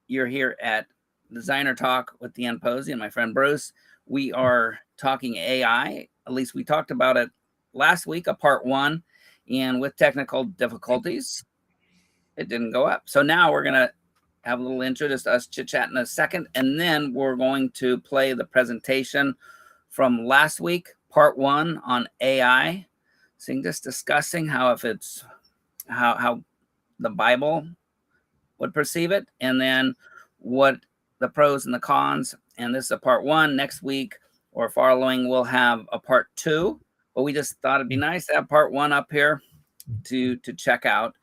You're here at Designer Talk with Dan Pozzi and my friend Bruce. We are talking AI. At least we talked about it last week, a part one, and with technical difficulties, it didn't go up. So now we're going to have a little intro, just us chit-chat in a second, and then we're going to play the presentation from last week, part one on AI. So just discussing how how the Bible would perceive it, and then what the pros and the cons. And this is a part one. Next week or following, we'll have a part two. But we just thought it'd be nice to have part one up here to check out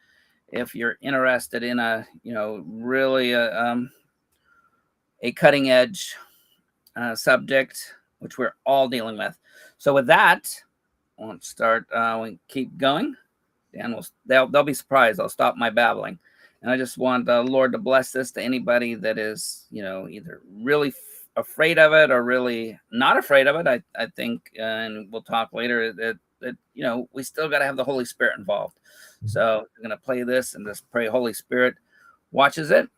if you're interested in a really a cutting edge subject, which we're all dealing with. So with that, I won't start. We keep going. Dan they'll be surprised. I'll stop my babbling. And I just want the Lord to bless this to anybody that is, either really afraid of it or really not afraid of it. I think, and we'll talk later, that we still got to have the Holy Spirit involved. So I'm going to play this and just pray Holy Spirit watches it.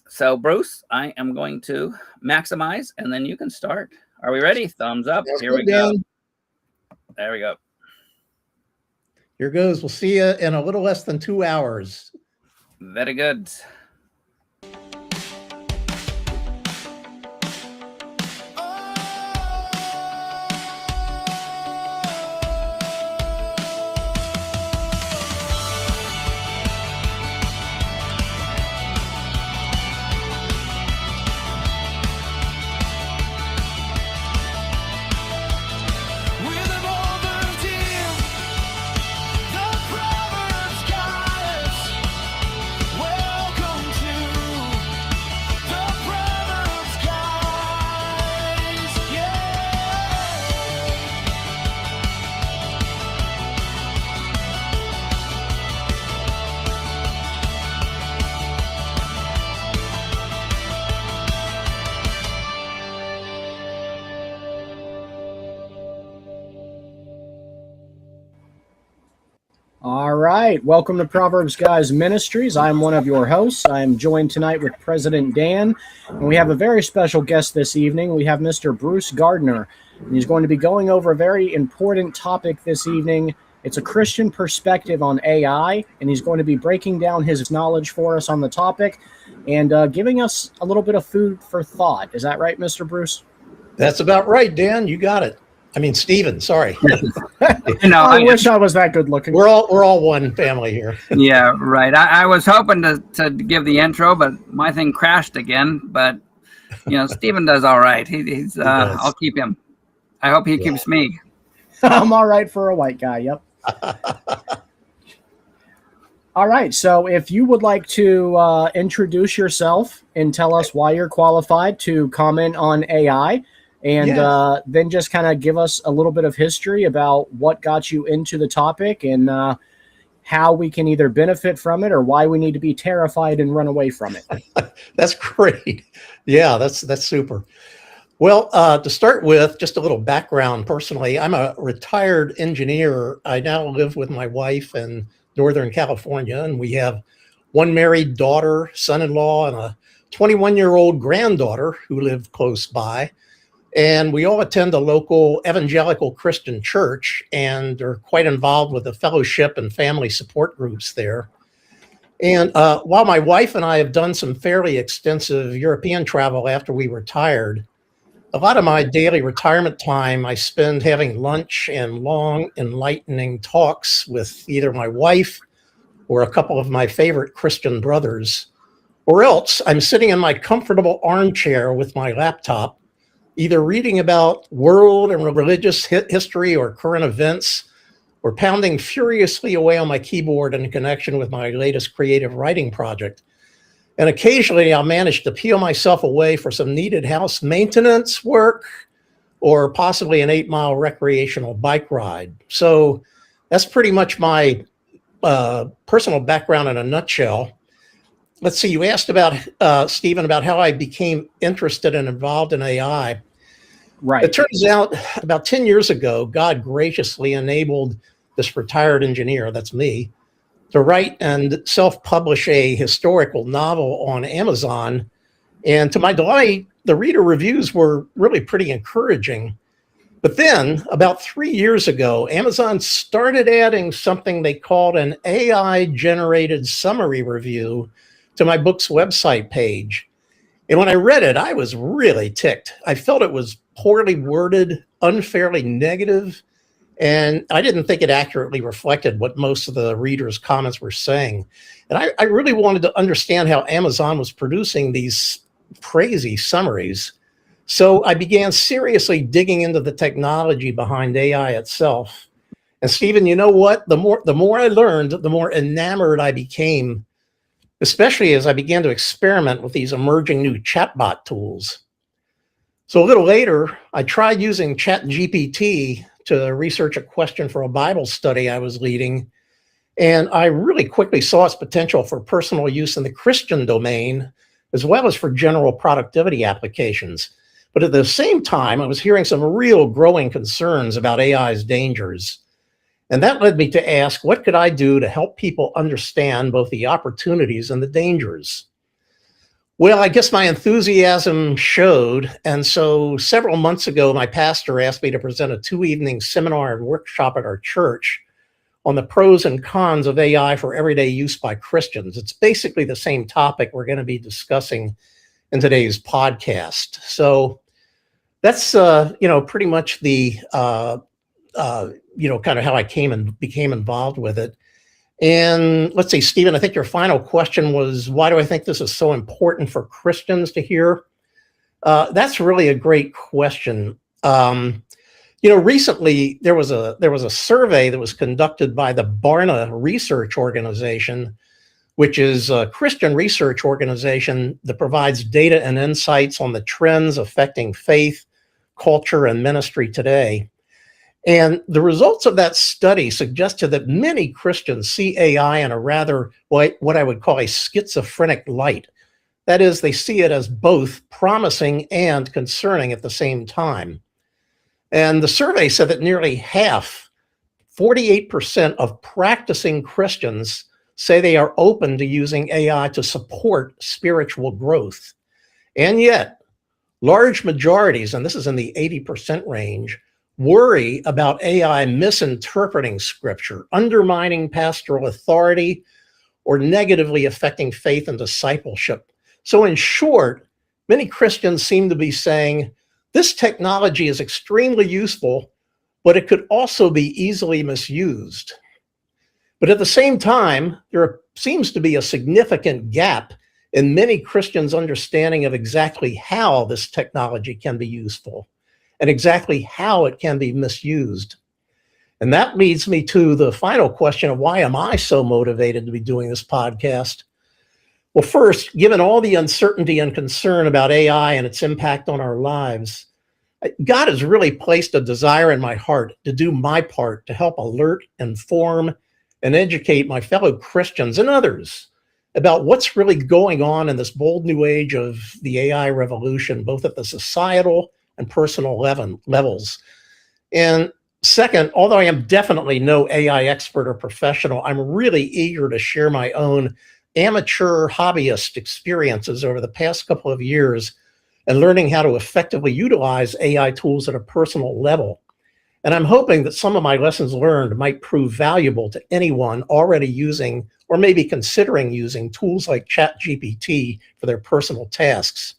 So Bruce, I am going to maximize, and then you can start. Are we ready? Thumbs up. That's Here good, we go. Dan. There we go. Here goes. We'll see you in a little less than 2 hours. Very good. All right. Welcome to ProverbsGuys Ministries. I'm one of your hosts. I am joined tonight with President Dan, and we have a very special guest this evening. We have Mr. Bruce Gardner, and he's going to be going over a very important topic this evening. It's a Christian perspective on AI, and he's going to be breaking down his knowledge for us on the topic and giving us a little bit of food for thought. Is that right, Mr. Bruce? That's about right, Dan. You got it. I mean, Stephen, sorry. I wish I was that good looking. We're all one family here. Yeah, right. I was hoping to give the intro, but my thing crashed again. But Stephen does all right. He's I'll keep him. I hope he keeps me. I'm all right for a white guy. Yep. All right. So if you would like to introduce yourself and tell us why you're qualified to comment on AI. And then just kind of give us a little bit of history about what got you into the topic and how we can either benefit from it or why we need to be terrified and run away from it. That's great. Yeah, that's super. Well, to start with, just a little background personally, I'm a retired engineer. I now live with my wife in Northern California, and we have one married daughter, son-in-law, and a 21-year-old granddaughter who live close by. And we all attend a local evangelical Christian church and are quite involved with the fellowship and family support groups there. And while my wife and I have done some fairly extensive European travel after we retired, a lot of my daily retirement time I spend having lunch and long, enlightening talks with either my wife or a couple of my favorite Christian brothers, or else I'm sitting in my comfortable armchair with my laptop, either reading about world and religious history or current events, or pounding furiously away on my keyboard in connection with my latest creative writing project. And occasionally I'll manage to peel myself away for some needed house maintenance work or possibly an 8-mile recreational bike ride. So that's pretty much my personal background in a nutshell. Let's see, you asked about, Stephen, about how I became interested and involved in AI. Right. It turns out about 10 years ago, God graciously enabled this retired engineer, that's me, to write and self-publish a historical novel on Amazon And to my delight, the reader reviews were really pretty encouraging. But then, about 3 years ago, Amazon started adding something they called an AI-generated summary review to my book's website page. And when I read it, I was really ticked. I felt it was poorly worded, unfairly negative, and I didn't think it accurately reflected what most of the readers' comments were saying. And I really wanted to understand how Amazon was producing these crazy summaries. So I began seriously digging into the technology behind AI itself. And Stephen, you know what? The more I learned, the more enamored I became, especially as I began to experiment with these emerging new chatbot tools. So a little later, I tried using ChatGPT to research a question for a Bible study I was leading. And I really quickly saw its potential for personal use in the Christian domain, as well as for general productivity applications. But at the same time, I was hearing some real growing concerns about AI's dangers. And that led me to ask, what could I do to help people understand both the opportunities and the dangers? Well, I guess my enthusiasm showed. And so several months ago, my pastor asked me to present a 2-evening seminar and workshop at our church on the pros and cons of AI for everyday use by Christians. It's basically the same topic we're going to be discussing in today's podcast. So that's, pretty much the, kind of how I came and became involved with it. And let's see, Stephen, I think your final question was, why do I think this is so important for Christians to hear? That's really a great question. Recently there was a survey that was conducted by the Barna Research Organization, which is a Christian research organization that provides data and insights on the trends affecting faith, culture, and ministry today. And the results of that study suggested that many Christians see AI in a rather, what I would call a schizophrenic light. That is, they see it as both promising and concerning at the same time. And the survey said that nearly half, 48% of practicing Christians say they are open to using AI to support spiritual growth. And yet, large majorities, and this is in the 80% range, worry about AI misinterpreting scripture, undermining pastoral authority, or negatively affecting faith and discipleship. So in short, many Christians seem to be saying, this technology is extremely useful, but it could also be easily misused. But at the same time, there seems to be a significant gap in many Christians' understanding of exactly how this technology can be useful and exactly how it can be misused. And that leads me to the final question of why am I so motivated to be doing this podcast? Well, first, given all the uncertainty and concern about AI and its impact on our lives, God has really placed a desire in my heart to do my part to help alert, inform, and educate my fellow Christians and others about what's really going on in this bold new age of the AI revolution, both at the societal and personal levels. And second, although I am definitely no AI expert or professional, I'm really eager to share my own amateur hobbyist experiences over the past couple of years and learning how to effectively utilize AI tools at a personal level. And I'm hoping that some of my lessons learned might prove valuable to anyone already using or maybe considering using tools like ChatGPT for their personal tasks.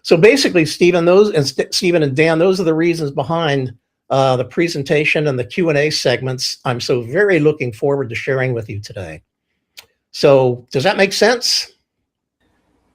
So basically, Stephen and Dan, those are the reasons behind the presentation and the Q&A segments I'm so very looking forward to sharing with you today. So does that make sense?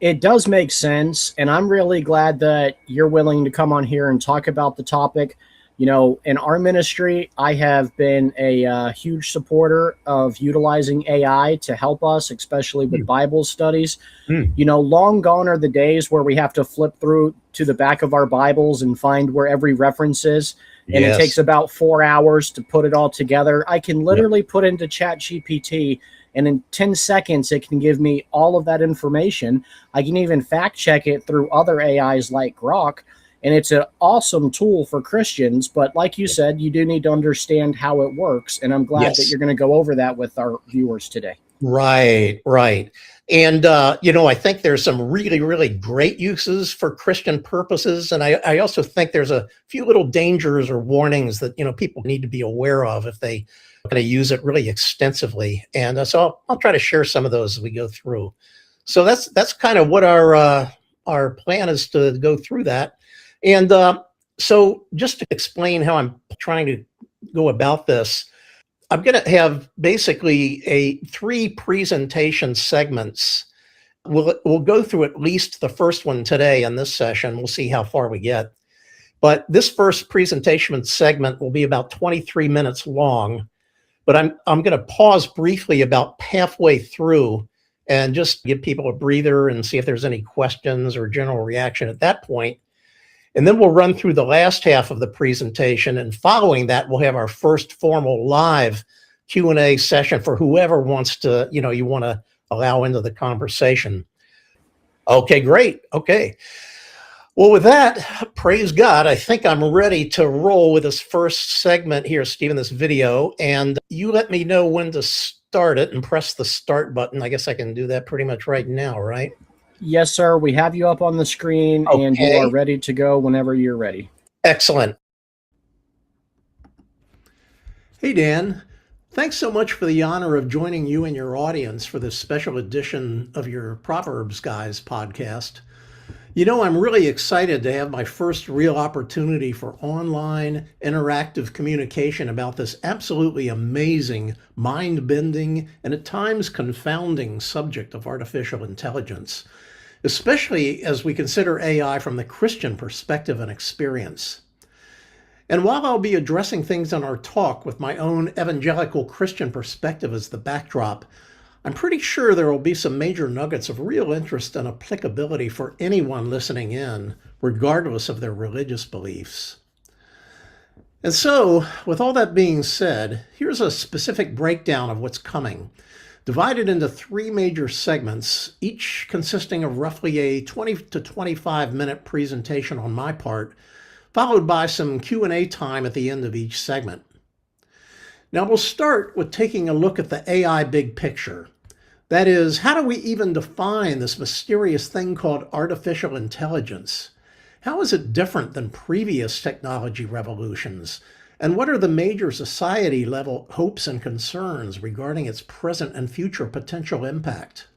It does make sense, and I'm really glad that you're willing to come on here and talk about the topic. You know, in our ministry, I have been a huge supporter of utilizing AI to help us, especially with Bible studies. You know, long gone are the days where we have to flip through to the back of our Bibles and find where every reference is. And It takes about 4 hours to put it all together. I can literally put into ChatGPT, and in 10 seconds, it can give me all of that information. I can even fact check it through other AIs like Grok. And it's an awesome tool for Christians. But like you said, you do need to understand how it works. And I'm glad that you're going to go over that with our viewers today. Right, right. And, I think there's some really, really great uses for Christian purposes. And I also think there's a few little dangers or warnings that, people need to be aware of if they are going to use it really extensively. And so I'll try to share some of those as we go through. So that's kind of what our plan is, to go through that. And so just to explain how I'm trying to go about this, I'm going to have basically 3 presentation segments. We'll go through at least the first one today in this session. We'll see how far we get. But this first presentation segment will be about 23 minutes long. But I'm going to pause briefly about halfway through and just give people a breather and see if there's any questions or general reaction at that point. And then we'll run through the last half of the presentation. And following that, we'll have our first formal live Q&A session for whoever wants to, you want to allow into the conversation. Okay, great. Okay. Well, with that, praise God, I think I'm ready to roll with this first segment here, Stephen, this video. And you let me know when to start it and press the start button. I guess I can do that pretty much right now, right? Yes, sir. We have you up on the screen, and you are ready to go whenever you're ready. Excellent. Hey, Dan. Thanks so much for the honor of joining you and your audience for this special edition of your Proverbs Guys podcast. I'm really excited to have my first real opportunity for online interactive communication about this absolutely amazing, mind-bending, and at times confounding subject of artificial intelligence, especially as we consider AI from the Christian perspective and experience. And while I'll be addressing things in our talk with my own evangelical Christian perspective as the backdrop, I'm pretty sure there will be some major nuggets of real interest and applicability for anyone listening in, regardless of their religious beliefs. And so, with all that being said, here's a specific breakdown of what's coming, divided into 3 major segments, each consisting of roughly a 20 to 25 minute presentation on my part, followed by some Q&A time at the end of each segment. Now we'll start with taking a look at the AI big picture. That is, how do we even define this mysterious thing called artificial intelligence? How is it different than previous technology revolutions? And what are the major society-level hopes and concerns regarding its present and future potential impact?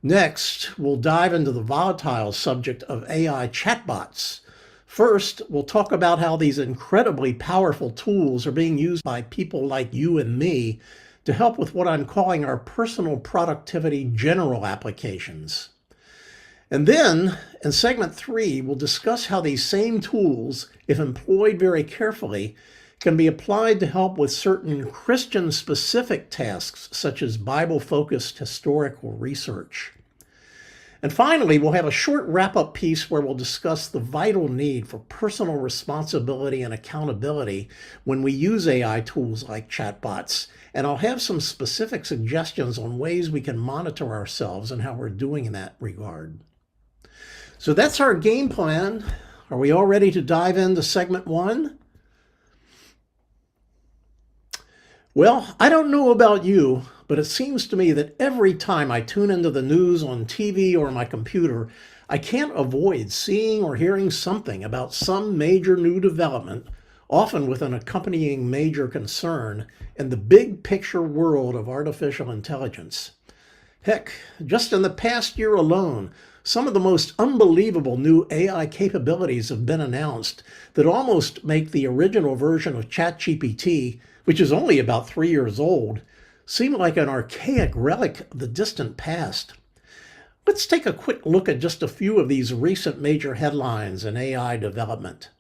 Next, we'll dive into the volatile subject of AI chatbots. First, we'll talk about how these incredibly powerful tools are being used by people like you and me to help with what I'm calling our personal productivity general applications. And then, in segment 3, we'll discuss how these same tools, if employed very carefully, can be applied to help with certain Christian-specific tasks, such as Bible-focused historical research. And finally, we'll have a short wrap-up piece where we'll discuss the vital need for personal responsibility and accountability when we use AI tools like chatbots. And I'll have some specific suggestions on ways we can monitor ourselves and how we're doing in that regard. So that's our game plan. Are we all ready to dive into segment 1? Well, I don't know about you, but it seems to me that every time I tune into the news on TV or my computer, I can't avoid seeing or hearing something about some major new development, often with an accompanying major concern, in the big picture world of artificial intelligence. Heck, just in the past year alone, some of the most unbelievable new AI capabilities have been announced that almost make the original version of ChatGPT, which is only about 3 years old, seem like an archaic relic of the distant past. Let's take a quick look at just a few of these recent major headlines in AI development.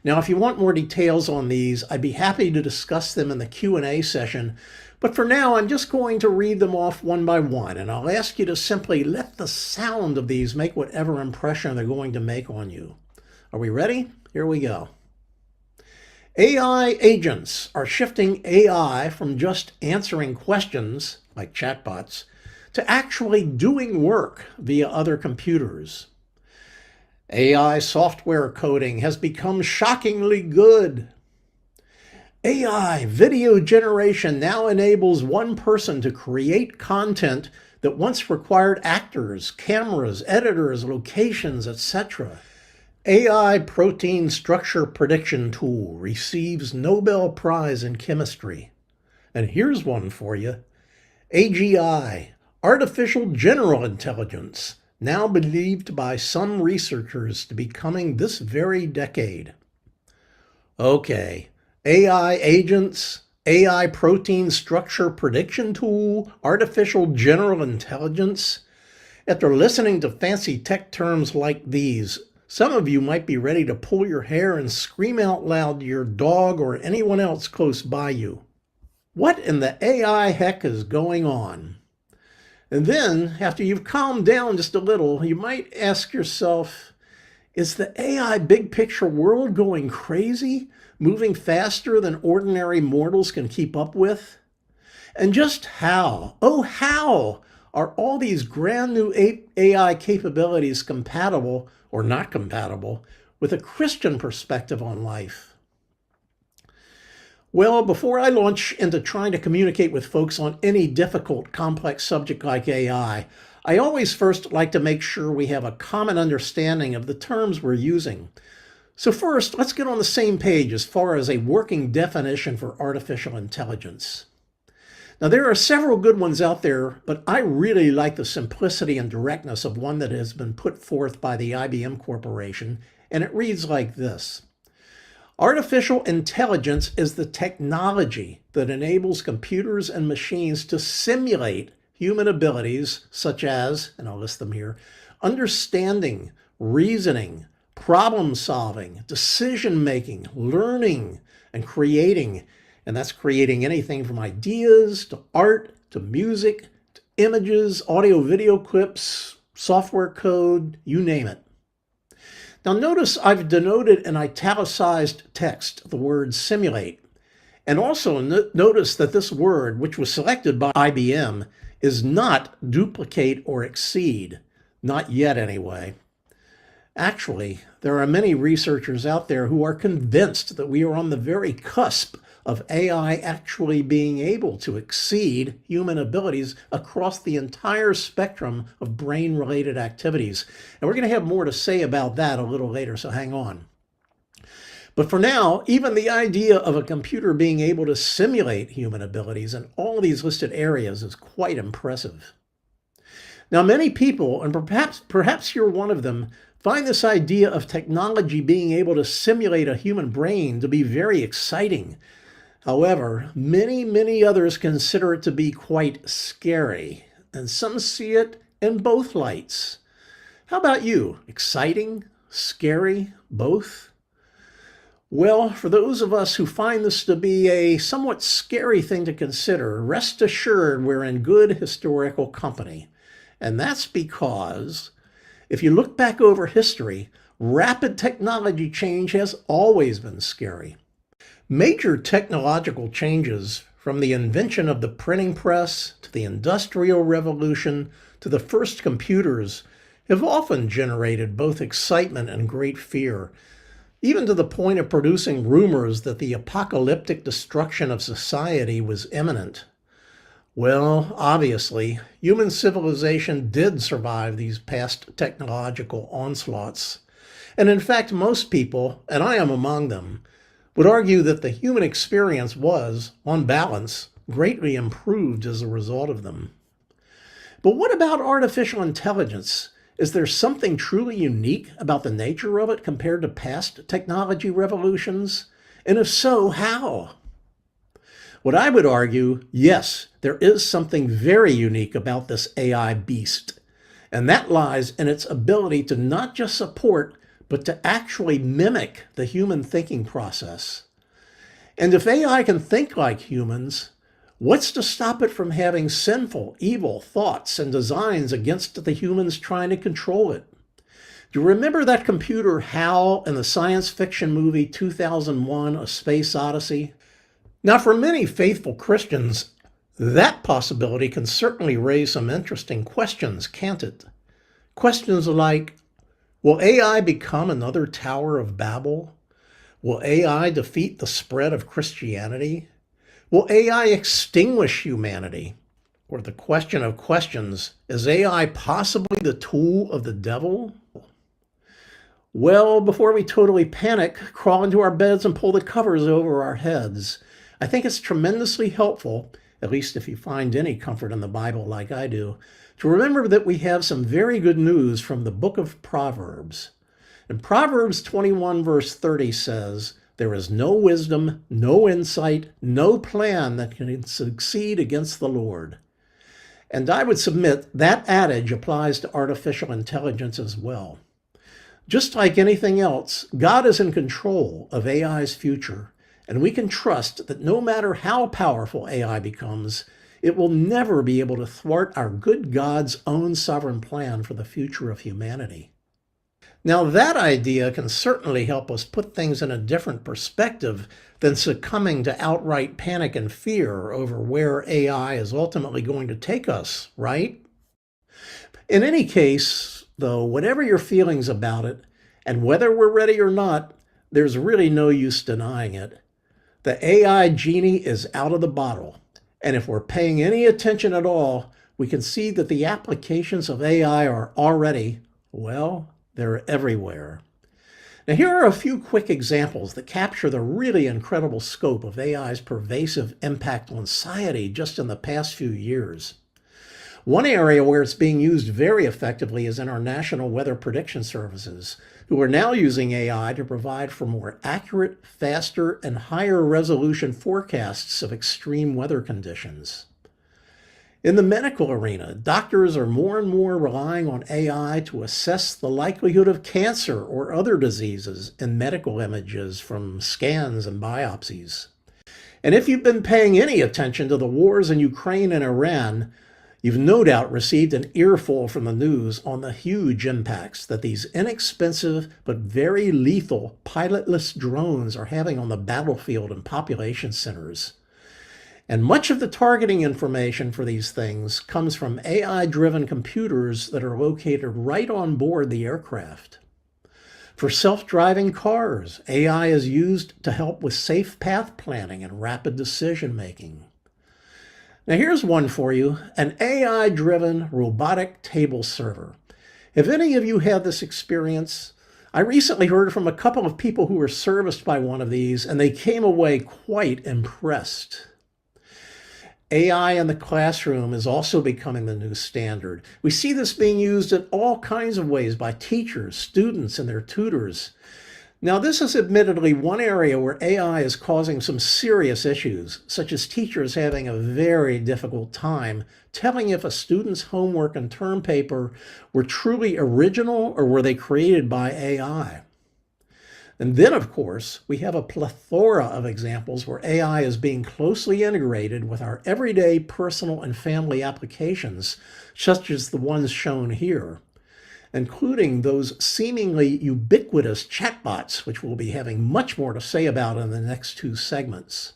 Now, if you want more details on these, I'd be happy to discuss them in the Q&A session, but for now, I'm just going to read them off one by one, and I'll ask you to simply let the sound of these make whatever impression they're going to make on you. Are we ready? Here we go. AI agents are shifting AI from just answering questions, like chatbots, to actually doing work via other computers. AI software coding has become shockingly good. AI video generation now enables one person to create content that once required actors, cameras, editors, locations, etc. AI protein structure prediction tool receives Nobel Prize in chemistry. And here's one for you. AGI, artificial general intelligence, now believed by some researchers to be coming this very decade. Okay, AI agents, AI protein structure prediction tool, artificial general intelligence. After listening to fancy tech terms like these, some of you might be ready to pull your hair and scream out loud to your dog or anyone else close by you. What in the AI heck is going on? And then, after you've calmed down just a little, you might ask yourself, is the AI big picture world going crazy, moving faster than ordinary mortals can keep up with? And just how, oh how, are all these brand new AI capabilities compatible or not compatible with a Christian perspective on life? Well, before I launch into trying to communicate with folks on any difficult, complex subject like AI, I always first like to make sure we have a common understanding of the terms we're using. So first, let's get on the same page as far as a working definition for artificial intelligence. Now, there are several good ones out there, but I really like the simplicity and directness of one that has been put forth by the IBM Corporation, and it reads like this. Artificial intelligence is the technology that enables computers and machines to simulate human abilities such as, and I'll list them here, understanding, reasoning, problem solving, decision making, learning, and creating. And that's creating anything from ideas to art to music to images, audio, video clips, software code, you name it. Now notice I've denoted in italicized text the word simulate. And also notice that this word, which was selected by IBM, is not duplicate or exceed. Not yet anyway. Actually, there are many researchers out there who are convinced that we are on the very cusp of AI actually being able to exceed human abilities across the entire spectrum of brain-related activities. And we're going to have more to say about that a little later, so hang on. But for now, even the idea of a computer being able to simulate human abilities in all these listed areas is quite impressive. Now, many people, and perhaps you're one of them, find this idea of technology being able to simulate a human brain to be very exciting. However, many others consider it to be quite scary, and some see it in both lights. How about you? Exciting? Scary? Both? Well, for those of us who find this to be a somewhat scary thing to consider, rest assured we're in good historical company. And that's because, if you look back over history, rapid technology change has always been scary. Major technological changes, from the invention of the printing press to the Industrial Revolution to the first computers, have often generated both excitement and great fear, even to the point of producing rumors that the apocalyptic destruction of society was imminent. Well, obviously, human civilization did survive these past technological onslaughts. And in fact, most people, and I am among them, would argue that the human experience was, on balance, greatly improved as a result of them. But what about artificial intelligence? Is there something truly unique about the nature of it compared to past technology revolutions? And if so, how? What I would argue, yes, there is something very unique about this AI beast. And that lies in its ability to not just support, but to actually mimic the human thinking process. And if AI can think like humans, what's to stop it from having sinful, evil thoughts and designs against the humans trying to control it? Do you remember that computer HAL in the science fiction movie 2001: A Space Odyssey? Now, for many faithful Christians, that possibility can certainly raise some interesting questions, can't it? Questions like, will AI become another Tower of Babel? Will AI defeat the spread of Christianity? Will AI extinguish humanity? Or the question of questions, is AI possibly the tool of the devil? Well, before we totally panic, crawl into our beds and pull the covers over our heads, I think it's tremendously helpful, at least if you find any comfort in the Bible like I do, to remember that we have some very good news from the book of Proverbs. And Proverbs 21 verse 30 says, "There is no wisdom, no insight, no plan that can succeed against the Lord." And I would submit that adage applies to artificial intelligence as well. Just like anything else, God is in control of AI's future, and we can trust that no matter how powerful AI becomes, it will never be able to thwart our good God's own sovereign plan for the future of humanity. Now, that idea can certainly help us put things in a different perspective than succumbing to outright panic and fear over where AI is ultimately going to take us, right? In any case, though, whatever your feelings about it, and whether we're ready or not, there's really no use denying it. The AI genie is out of the bottle, and if we're paying any attention at all, we can see that the applications of AI are already, well, they're everywhere. Now, here are a few quick examples that capture the really incredible scope of AI's pervasive impact on society just in the past few years. One area where it's being used very effectively is in our national weather prediction services, who are now using AI to provide for more accurate, faster, and higher resolution forecasts of extreme weather conditions. In the medical arena, doctors are more and more relying on AI to assess the likelihood of cancer or other diseases in medical images from scans and biopsies. And if you've been paying any attention to the wars in Ukraine and Iran, you've no doubt received an earful from the news on the huge impacts that these inexpensive but very lethal pilotless drones are having on the battlefield and population centers. And much of the targeting information for these things comes from AI-driven computers that are located right on board the aircraft. For self-driving cars, AI is used to help with safe path planning and rapid decision-making. Now here's one for you, an AI-driven robotic table server. Have any of you had this experience? I recently heard from a couple of people who were serviced by one of these, and they came away quite impressed. AI in the classroom is also becoming the new standard. We see this being used in all kinds of ways by teachers, students, and their tutors. Now, this is admittedly one area where AI is causing some serious issues, such as teachers having a very difficult time telling if a student's homework and term paper were truly original or were they created by AI. And then, of course, we have a plethora of examples where AI is being closely integrated with our everyday personal and family applications, such as the ones shown here, including those seemingly ubiquitous chatbots, which we'll be having much more to say about in the next two segments.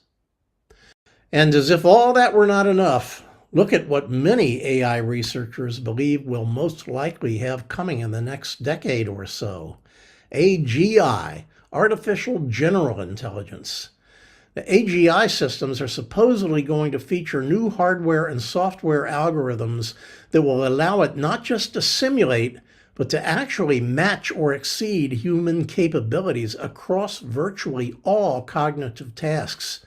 And as if all that were not enough, look at what many AI researchers believe will most likely have coming in the next decade or so. AGI, Artificial General Intelligence. The AGI systems are supposedly going to feature new hardware and software algorithms that will allow it not just to simulate, but to actually match or exceed human capabilities across virtually all cognitive tasks,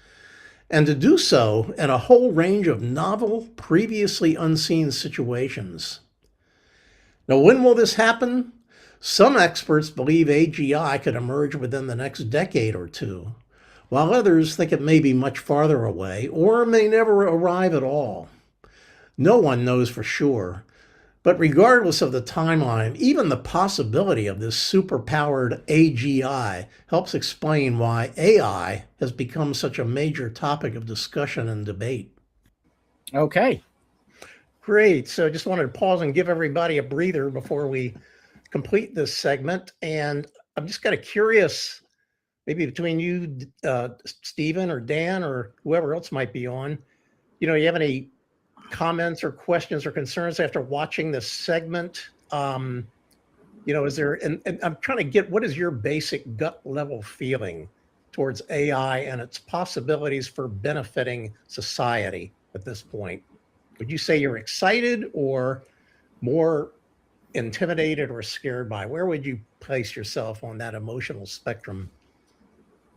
and to do so in a whole range of novel, previously unseen situations. Now, when will this happen? Some experts believe AGI could emerge within the next decade or two, while others think it may be much farther away or may never arrive at all. No one knows for sure, but regardless of the timeline, even the possibility of this superpowered AGI helps explain why AI has become such a major topic of discussion and debate. Okay. Great. So I just wanted to pause and give everybody a breather before we complete this segment. And I'm just kind of curious, maybe between you, Stephen or Dan or whoever else might be on, you have any comments or questions or concerns after watching this segment? Is there, and I'm trying to get, what is your basic gut level feeling towards AI and its possibilities for benefiting society at this point? Would you say you're excited or more intimidated or scared by? Where would you place yourself on that emotional spectrum?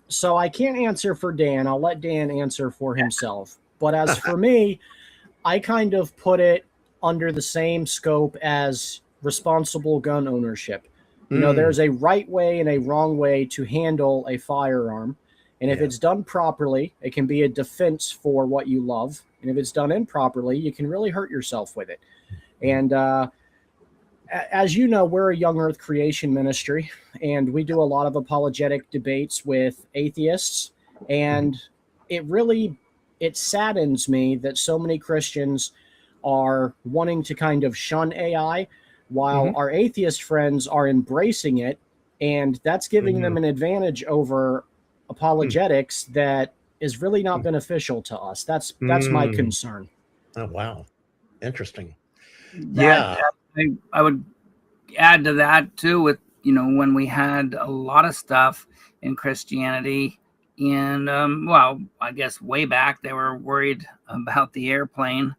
So I can't answer for Dan. I'll let Dan answer for himself. But as for me, I kind of put it under the same scope as responsible gun ownership. You know, there's a right way and a wrong way to handle a firearm. And if it's done properly, it can be a defense for what you love. And if it's done improperly, you can really hurt yourself with it. And as you know, we're a young earth creation ministry, and we do a lot of apologetic debates with atheists. And it saddens me that so many Christians are wanting to kind of shun AI while our atheist friends are embracing it. And that's giving them an advantage over apologetics that is really not beneficial to us. That's my concern. Oh, wow. Interesting. I would add to that too with, when we had a lot of stuff in Christianity and, I guess way back they were worried about the airplane.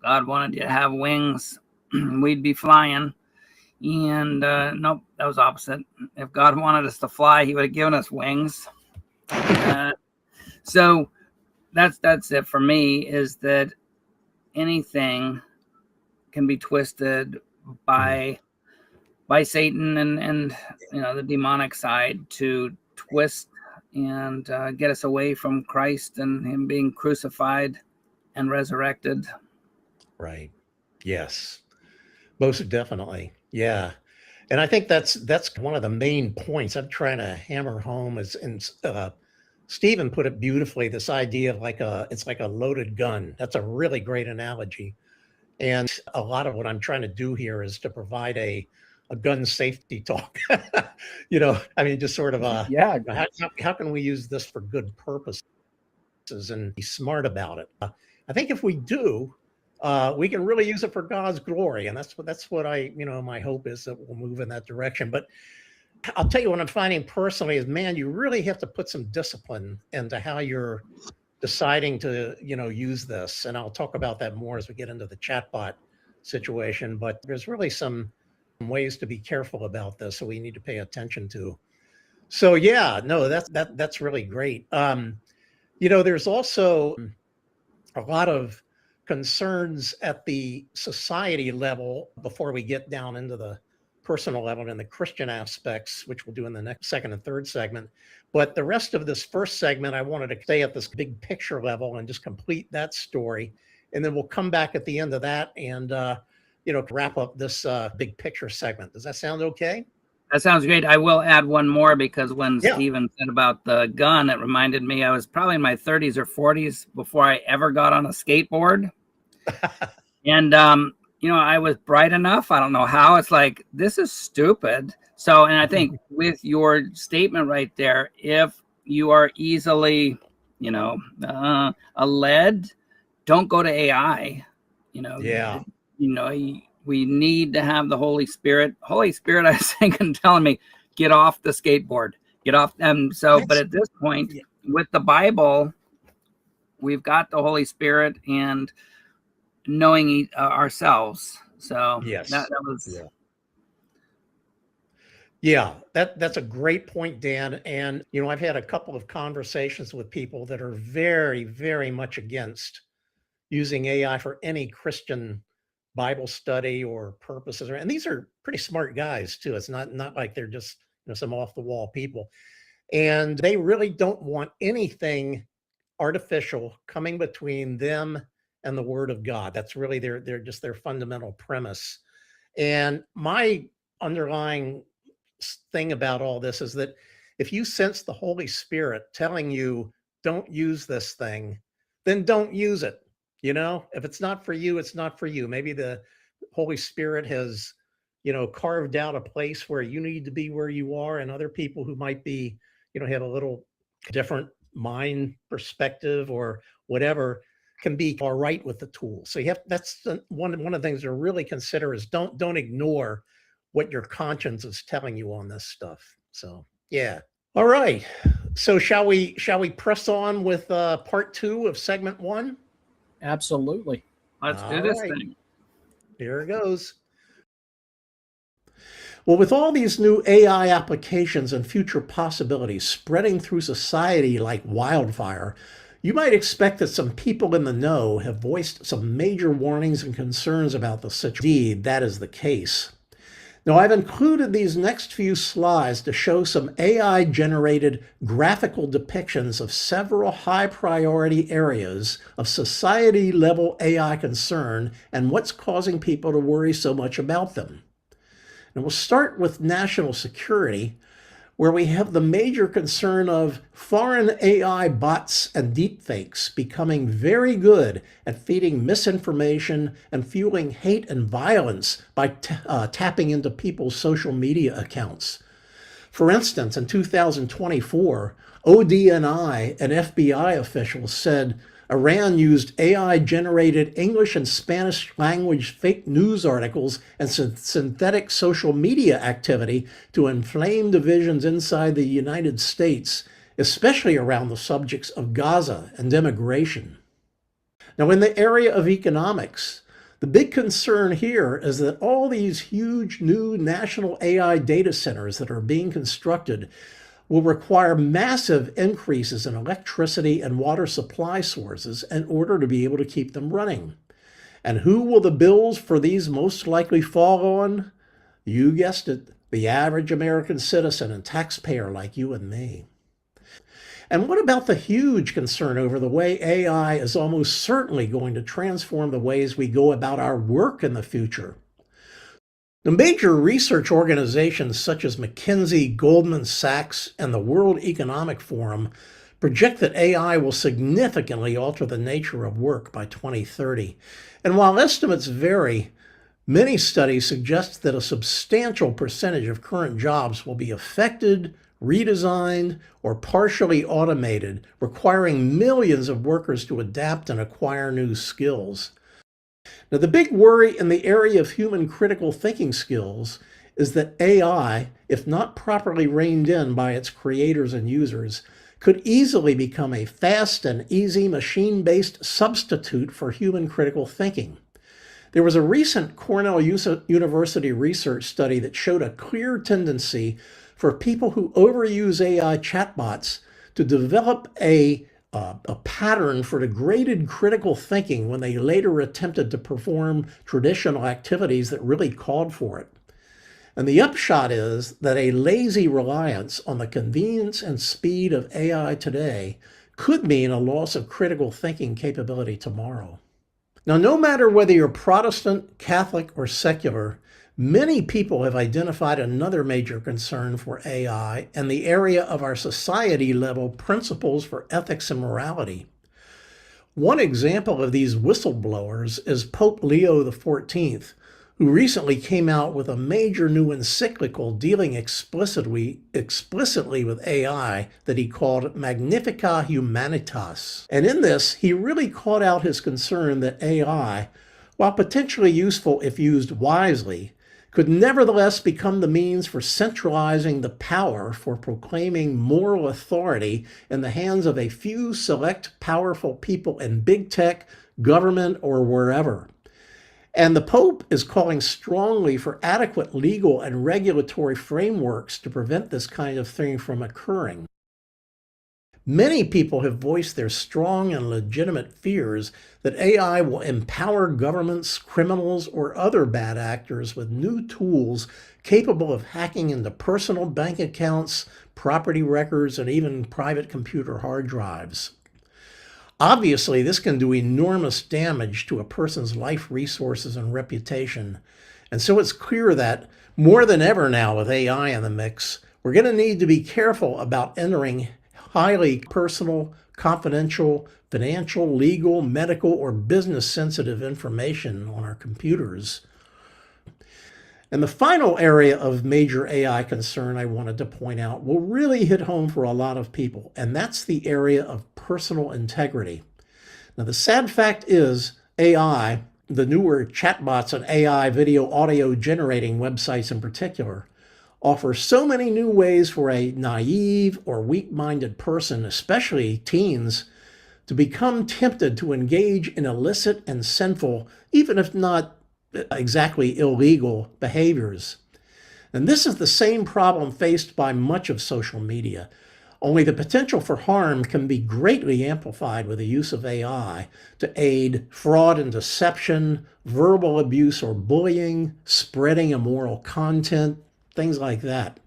God wanted you to have wings. We'd be flying. And nope, that was opposite. If God wanted us to fly, he would have given us wings. So that's it for me, is that anything can be twisted by Satan and the demonic side to twist and get us away from Christ and him being crucified and resurrected. Right. Yes, most definitely. Yeah. And I think that's one of the main points I'm trying to hammer home is, and Stephen put it beautifully, this idea of it's like a loaded gun. That's a really great analogy. And a lot of what I'm trying to do here is to provide a gun safety talk. Just sort of how can we use this for good purposes and be smart about it? I think if we do, we can really use it for God's glory. And that's what my hope is, that we'll move in that direction. But I'll tell you what I'm finding personally is, man, you really have to put some discipline into how you're deciding to, use this. And I'll talk about that more as we get into the chatbot situation. But there's really some ways to be careful about this, so we need to pay attention to. So that's really great. There's also a lot of concerns at the society level before we get down into the personal level and the Christian aspects, which we'll do in the next second and third segment. But the rest of this first segment, I wanted to stay at this big picture level and just complete that story. And then we'll come back at the end of that and, wrap up this big picture segment. Does that sound okay? That sounds great. I will add one more, because when Stephen said about the gun, it reminded me I was probably in my 30s or 40s before I ever got on a skateboard. And, I was bright enough. I don't know how. It's like, this is stupid. So, and I think with your statement right there, if you are easily, led, don't go to AI. We need to have the Holy Spirit. Holy Spirit, I was thinking, telling me, get off the skateboard, get off them. But at this point, with the Bible, we've got the Holy Spirit and knowing ourselves. So that was. That's a great point, Dan. And, I've had a couple of conversations with people that are very, very much against using AI for any Christian Bible study or purposes. And these are pretty smart guys too. It's not like they're just some off the wall people. And they really don't want anything artificial coming between them and the Word of God. That's really their fundamental premise. And my underlying thing about all this is that if you sense the Holy Spirit telling you don't use this thing, then don't use it. If it's not for you, it's not for you. Maybe the Holy Spirit has, carved out a place where you need to be where you are, and other people who might be, have a little different mind perspective or whatever can be all right with the tool. So that's one of the things to really consider is don't ignore what your conscience is telling you on this stuff. So, yeah. All right. So shall we press on with part 2 of segment 1? Absolutely. Let's do All this right. thing. Here it goes. Well, with all these new AI applications and future possibilities spreading through society like wildfire, you might expect that some people in the know have voiced some major warnings and concerns about the situation. Indeed, that is the case. Now, I've included these next few slides to show some AI-generated graphical depictions of several high-priority areas of society-level AI concern and what's causing people to worry so much about them. And we'll start with national security, where we have the major concern of foreign AI bots and deepfakes becoming very good at feeding misinformation and fueling hate and violence by tapping into people's social media accounts. For instance, in 2024, ODNI and FBI officials said Iran used AI-generated English and Spanish language fake news articles and synthetic social media activity to inflame divisions inside the United States, especially around the subjects of Gaza and immigration. Now, in the area of economics, the big concern here is that all these huge new national AI data centers that are being constructed will require massive increases in electricity and water supply sources in order to be able to keep them running. And who will the bills for these most likely fall on? You guessed it, the average American citizen and taxpayer like you and me. And what about the huge concern over the way AI is almost certainly going to transform the ways we go about our work in the future? The major research organizations such as McKinsey, Goldman Sachs, and the World Economic Forum project that AI will significantly alter the nature of work by 2030. And while estimates vary, many studies suggest that a substantial percentage of current jobs will be affected, redesigned, or partially automated, requiring millions of workers to adapt and acquire new skills. Now, the big worry in the area of human critical thinking skills is that AI, if not properly reined in by its creators and users, could easily become a fast and easy machine-based substitute for human critical thinking. There was a recent Cornell University research study that showed a clear tendency for people who overuse AI chatbots to develop a pattern for degraded critical thinking when they later attempted to perform traditional activities that really called for it. And the upshot is that a lazy reliance on the convenience and speed of AI today could mean a loss of critical thinking capability tomorrow. Now, no matter whether you're Protestant, Catholic, or secular, many people have identified another major concern for AI and the area of our society-level principles for ethics and morality. One example of these whistleblowers is Pope Leo XIV, who recently came out with a major new encyclical dealing explicitly with AI that he called Magnificat Humanitas. And in this, he really called out his concern that AI, while potentially useful if used wisely, could nevertheless become the means for centralizing the power for proclaiming moral authority in the hands of a few select powerful people in big tech, government, or wherever. And the Pope is calling strongly for adequate legal and regulatory frameworks to prevent this kind of thing from occurring. Many people have voiced their strong and legitimate fears that AI will empower governments, criminals, or other bad actors with new tools capable of hacking into personal bank accounts, property records, and even private computer hard drives. Obviously, this can do enormous damage to a person's life resources and reputation. And so it's clear that, more than ever now with AI in the mix, we're going to need to be careful about entering highly personal, confidential, financial, legal, medical, or business-sensitive information on our computers. And the final area of major AI concern I wanted to point out will really hit home for a lot of people, and that's the area of personal integrity. Now, the sad fact is AI, the newer chatbots and AI video audio generating websites in particular, offer so many new ways for a naive or weak-minded person, especially teens, to become tempted to engage in illicit and sinful, even if not exactly illegal, behaviors. And this is the same problem faced by much of social media. Only the potential for harm can be greatly amplified with the use of AI to aid fraud and deception, verbal abuse or bullying, spreading immoral content, things like that.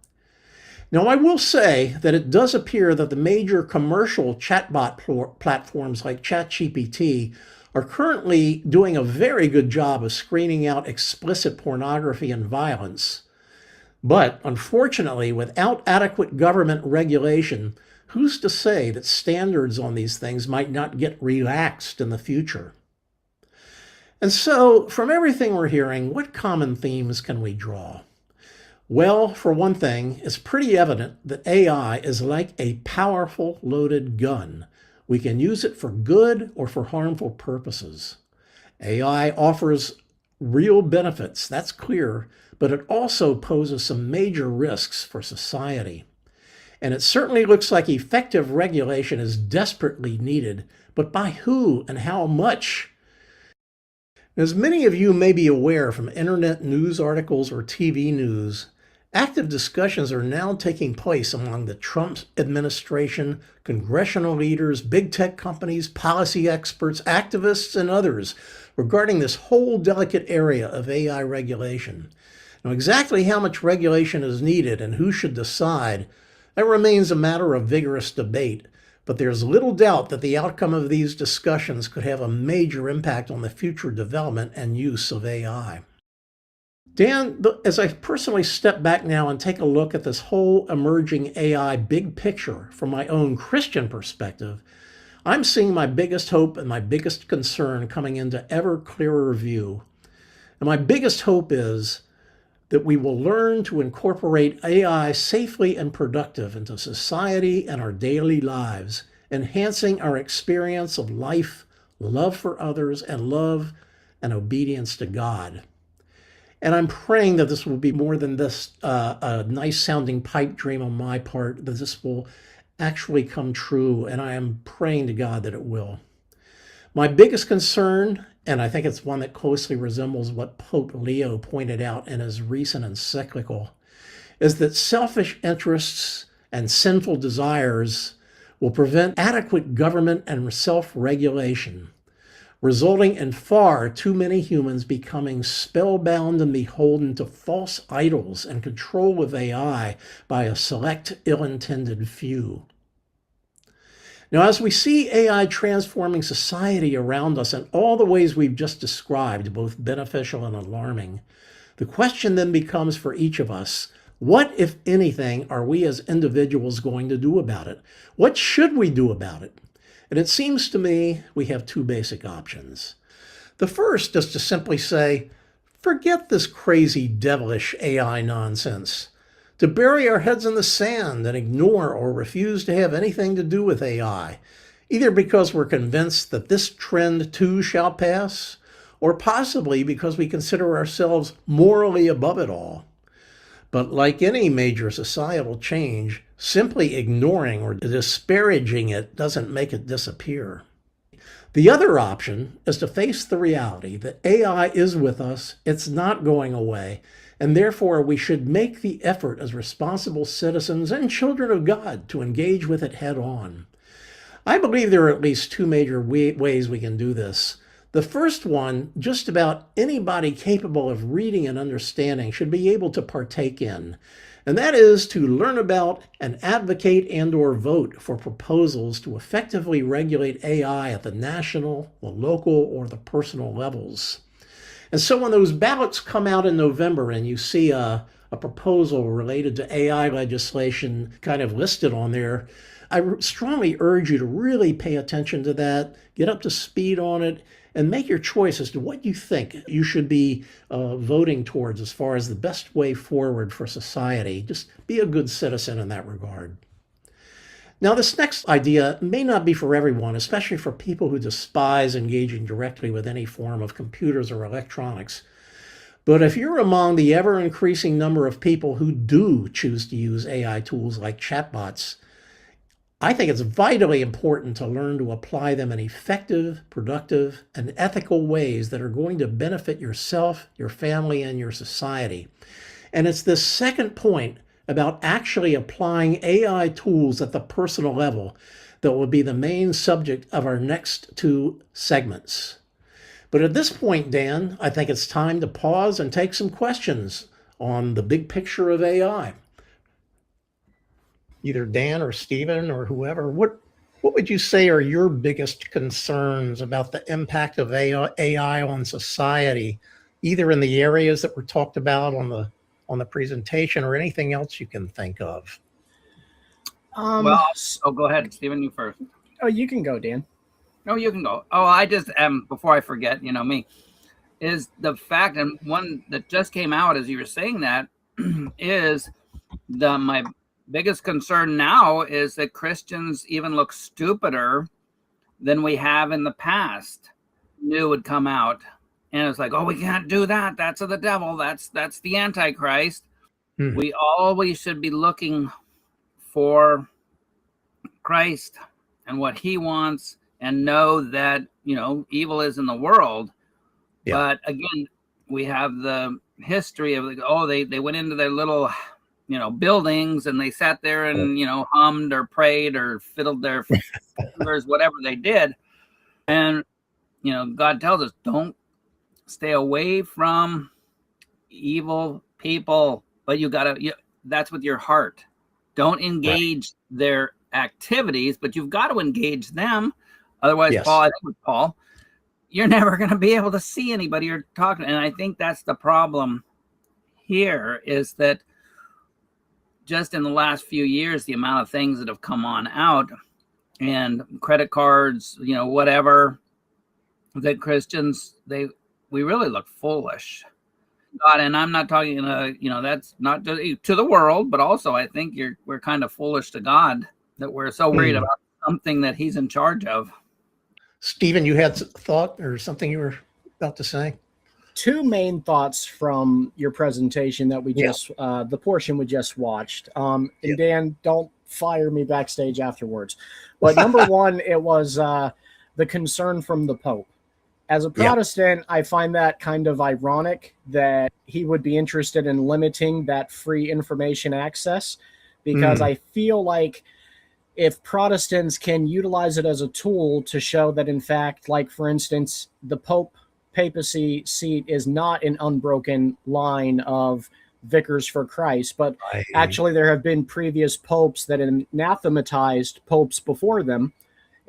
Now, I will say that it does appear that the major commercial chatbot platforms like ChatGPT are currently doing a very good job of screening out explicit pornography and violence. But unfortunately, without adequate government regulation, who's to say that standards on these things might not get relaxed in the future? And so, from everything we're hearing, what common themes can we draw? Well, for one thing, it's pretty evident that AI is like a powerful loaded gun. We can use it for good or for harmful purposes. AI offers real benefits, that's clear, but it also poses some major risks for society. And it certainly looks like effective regulation is desperately needed, but by who and how much? As many of you may be aware from internet news articles or TV news, active discussions are now taking place among the Trump administration, congressional leaders, big tech companies, policy experts, activists, and others regarding this whole delicate area of AI regulation. Now, exactly how much regulation is needed and who should decide, that remains a matter of vigorous debate, but there's little doubt that the outcome of these discussions could have a major impact on the future development and use of AI. Dan, as I personally step back now and take a look at this whole emerging AI big picture from my own Christian perspective, I'm seeing my biggest hope and my biggest concern coming into ever clearer view. And my biggest hope is that we will learn to incorporate AI safely and productive into society and our daily lives, enhancing our experience of life, love for others, and love and obedience to God. And I'm praying that this will be more than this a nice sounding pipe dream on my part, that this will actually come true, and I am praying to God that it will. My biggest concern, and I think it's one that closely resembles what Pope Leo pointed out in his recent encyclical, is that selfish interests and sinful desires will prevent adequate government and self-regulation, resulting in far too many humans becoming spellbound and beholden to false idols and control of AI by a select ill-intended few. Now, as we see AI transforming society around us in all the ways we've just described, both beneficial and alarming, the question then becomes for each of us, what, if anything, are we as individuals going to do about it? What should we do about it? And it seems to me we have two basic options. The first is to simply say, forget this crazy, devilish AI nonsense. To bury our heads in the sand and ignore or refuse to have anything to do with AI, either because we're convinced that this trend too shall pass, or possibly because we consider ourselves morally above it all. But like any major societal change, simply ignoring or disparaging it doesn't make it disappear. The other option is to face the reality that AI is with us, it's not going away, and therefore we should make the effort as responsible citizens and children of God to engage with it head on. I believe there are at least two major ways we can do this. The first one, just about anybody capable of reading and understanding should be able to partake in, and that is to learn about and advocate and/or vote for proposals to effectively regulate AI at the national, the local, or the personal levels. And so when those ballots come out in November and you see a proposal related to AI legislation kind of listed on there, I strongly urge you to really pay attention to that, get up to speed on it, and make your choice as to what you think you should be voting towards as far as the best way forward for society. Just be a good citizen in that regard. Now, this next idea may not be for everyone, especially for people who despise engaging directly with any form of computers or electronics. But if you're among the ever increasing number of people who do choose to use AI tools like chatbots, I think it's vitally important to learn to apply them in effective, productive, and ethical ways that are going to benefit yourself, your family, and your society. And it's this second point about actually applying AI tools at the personal level that will be the main subject of our next two segments. But at this point, Dan, I think it's time to pause and take some questions on the big picture of AI. Either Dan or Stephen or whoever, what would you say are your biggest concerns about the impact of AI on society, either in the areas that were talked about on the presentation or anything else you can think of? Go ahead, Stephen, you first. Oh, you can go, Dan. No, you can go. Oh, I just before I forget, me, is the fact, and one that just came out as you were saying that, is my biggest concern now is that Christians even look stupider than we have in the past. New would come out, and it's like, oh, we can't do that. That's of the devil. That's the Antichrist. Hmm. We always should be looking for Christ and what he wants, and know that, evil is in the world. Yeah. But again, we have the history of, they went into their little, buildings, and they sat there and, hummed or prayed or fiddled their fingers, whatever they did. And, God tells us, don't stay away from evil people, but that's with your heart. Don't engage their activities, but you've got to engage them. Otherwise, yes. Paul, you're never going to be able to see anybody you're talking. And I think that's the problem here, is that just in the last few years, the amount of things that have come on out, and credit cards, whatever, that Christians, we really look foolish. God, and I'm not talking, that's not just to the world, but also I think we're kind of foolish to God, that we're so worried about something that he's in charge of. Stephen, you had a thought or something you were about to say? Two main thoughts from your presentation that we just, the portion we just watched. And Dan, don't fire me backstage afterwards. But number one, it was the concern from the Pope. As a Protestant, I find that kind of ironic that he would be interested in limiting that free information access, because I feel like if Protestants can utilize it as a tool to show that, in fact, like, for instance, the papacy seat is not an unbroken line of vicars for Christ, but actually there have been previous popes that anathematized popes before them.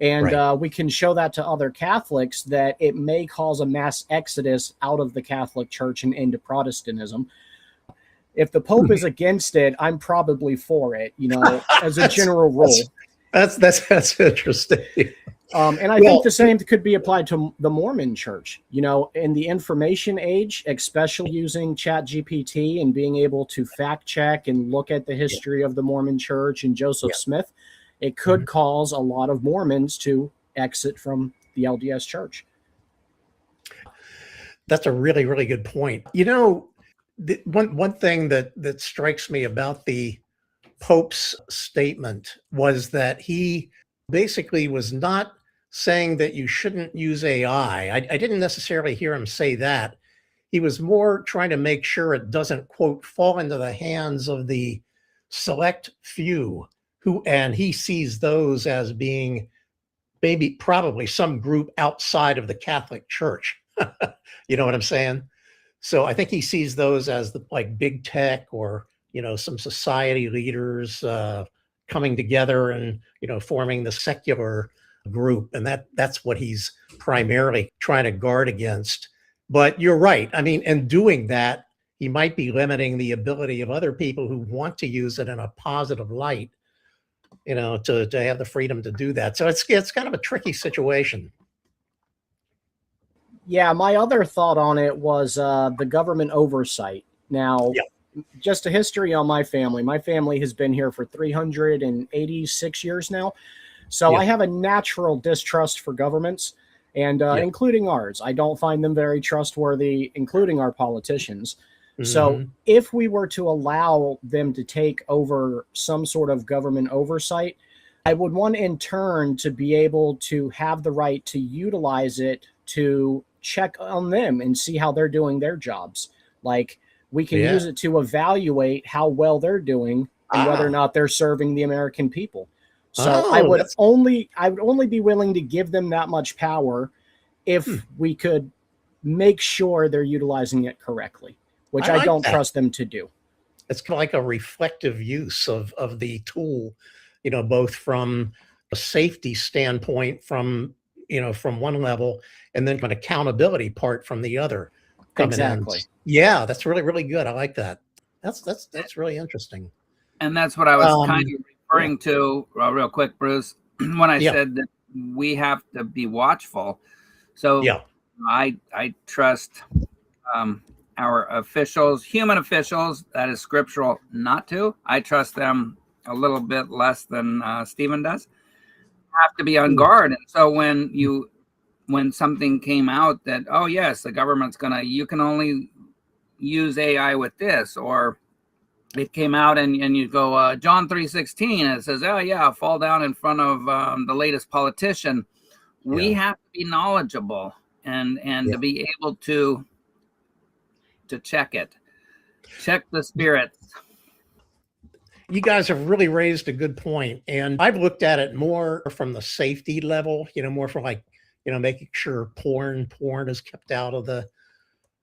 And we can show that to other Catholics, that it may cause a mass exodus out of the Catholic Church and into Protestantism. If the Pope is against it, I'm probably for it, as a general rule. That's interesting. And I think the same could be applied to the Mormon Church. In the information age, especially using ChatGPT and being able to fact check and look at the history of the Mormon Church and Joseph Smith, it could cause a lot of Mormons to exit from the LDS Church. That's a really, really good point. One thing that strikes me about the Pope's statement was that he basically was not saying that you shouldn't use AI. I didn't necessarily hear him say that. He was more trying to make sure it doesn't, quote, fall into the hands of the select few and he sees those as being probably some group outside of the Catholic Church. You know what I'm saying? So I think he sees those as like big tech or, some society leaders coming together and, forming the secular group. And that's what he's primarily trying to guard against. But you're right. I mean, in doing that, he might be limiting the ability of other people who want to use it in a positive light, to have the freedom to do that. So it's kind of a tricky situation. Yeah, my other thought on it was the government oversight. Now, just a history on my family. My family has been here for 386 years now. So I have a natural distrust for governments. and including ours. I don't find them very trustworthy, including our politicians. So if we were to allow them to take over some sort of government oversight, I would want in turn to be able to have the right to utilize it to check on them and see how they're doing their jobs. Like, we can use it to evaluate how well they're doing and whether or not they're serving the American people. So I would only be willing to give them that much power if we could make sure they're utilizing it correctly, which I don't trust them to do. It's kind of like a reflective use of the tool, both from a safety standpoint from one level, and then an accountability part from the other. Exactly. Yeah, that's really, really good. I like that. That's really interesting. And that's what I was kind of referring to real quick, Bruce, when I said that we have to be watchful. So I trust our officials, human officials, that is scriptural not to. I trust them a little bit less than Stephen does. Have to be on guard. And so when something came out that, oh yes, the government's you can only use AI with this, or it came out and you go John 3:16, and it says, oh yeah, fall down in front of the latest politician. We have to be knowledgeable and to be able to check the spirits. You guys have really raised a good point, and I've looked at it more from the safety level, more from making sure porn is kept out of the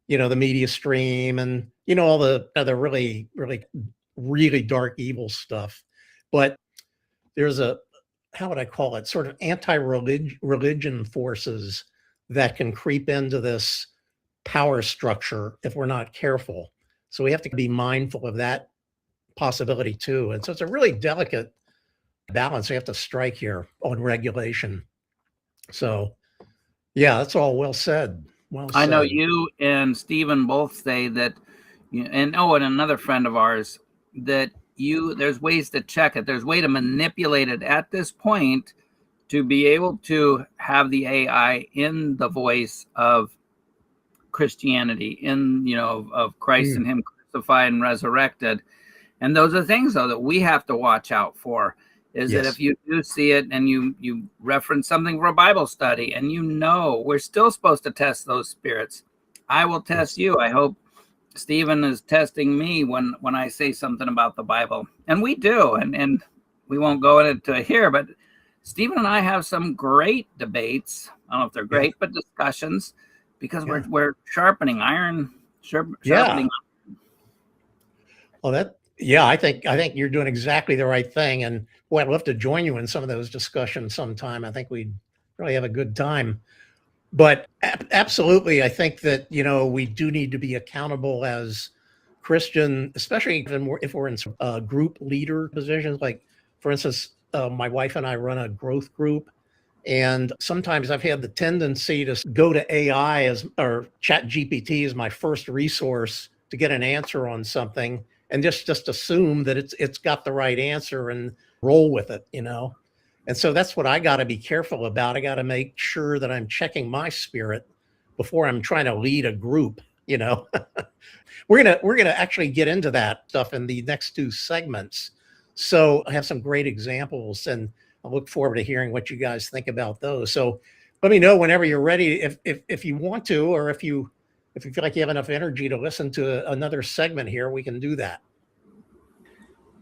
the media stream, and all the other really, really, really dark evil stuff. But there's how would I call it, sort of anti-religion forces that can creep into this power structure if we're not careful. So we have to be mindful of that possibility too. And so it's a really delicate balance we have to strike here on regulation. So yeah, that's all well said. Well said. I know you and Stephen both say that, and another friend of ours, that there's ways to check it. There's a way to manipulate it at this point to be able to have the AI in the voice of Christianity, of Christ and him crucified and resurrected. And those are things, though, that we have to watch out for. Is that if you do see it and you reference something for a Bible study, and we're still supposed to test those spirits. I will test you. I hope Stephen is testing me when I say something about the Bible. And we do, and we won't go into it here, but Stephen and I have some great debates. I don't know if they're great, but discussions, because we're sharpening iron. Sharpening. Well, I think you're doing exactly the right thing, and I'd love to join you in some of those discussions sometime. I think we'd really have a good time. But absolutely, I think that we do need to be accountable as Christian, especially if we're in group leader positions. Like, for instance, my wife and I run a growth group, and sometimes I've had the tendency to go to AI or Chat GPT as my first resource to get an answer on something, and just assume that it's got the right answer and roll with it, And so that's what I got to be careful about. I got to make sure that I'm checking my spirit before I'm trying to lead a group, We're gonna actually get into that stuff in the next two segments. So I have some great examples, and I look forward to hearing what you guys think about those. So let me know whenever you're ready, if you want to, or if you feel like you have enough energy to listen to another segment here, we can do that.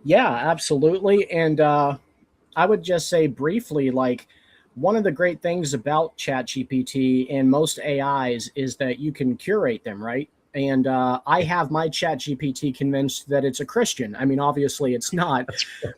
Yeah, absolutely. And I would just say briefly, like, one of the great things about ChatGPT and most AIs is that you can curate them, right? And I have my ChatGPT convinced that it's a Christian. I mean, obviously it's not,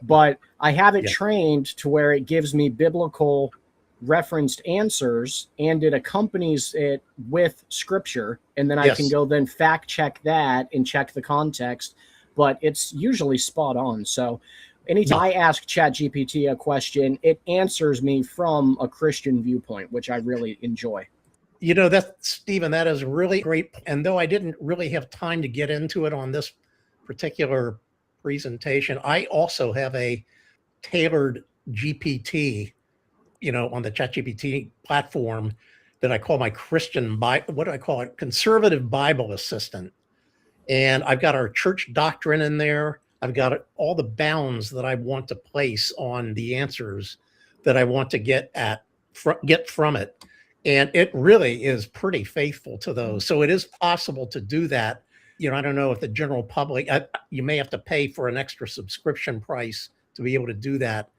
but I have it trained to where it gives me biblical referenced answers, and it accompanies it with scripture. And then I can go then fact check that and check the context, but it's usually spot on. So anytime I ask ChatGPT a question, it answers me from a Christian viewpoint, which I really enjoy. Stephen, that is really great. And though I didn't really have time to get into it on this particular presentation, I also have a tailored GPT, on the ChatGPT platform that I call my what do I call it? Conservative Bible assistant. And I've got our church doctrine in there. I've got all the bounds that I want to place on the answers that I want to get from it. And it really is pretty faithful to those. So it is possible to do that. I don't know if the general public, you may have to pay for an extra subscription price to be able to do that.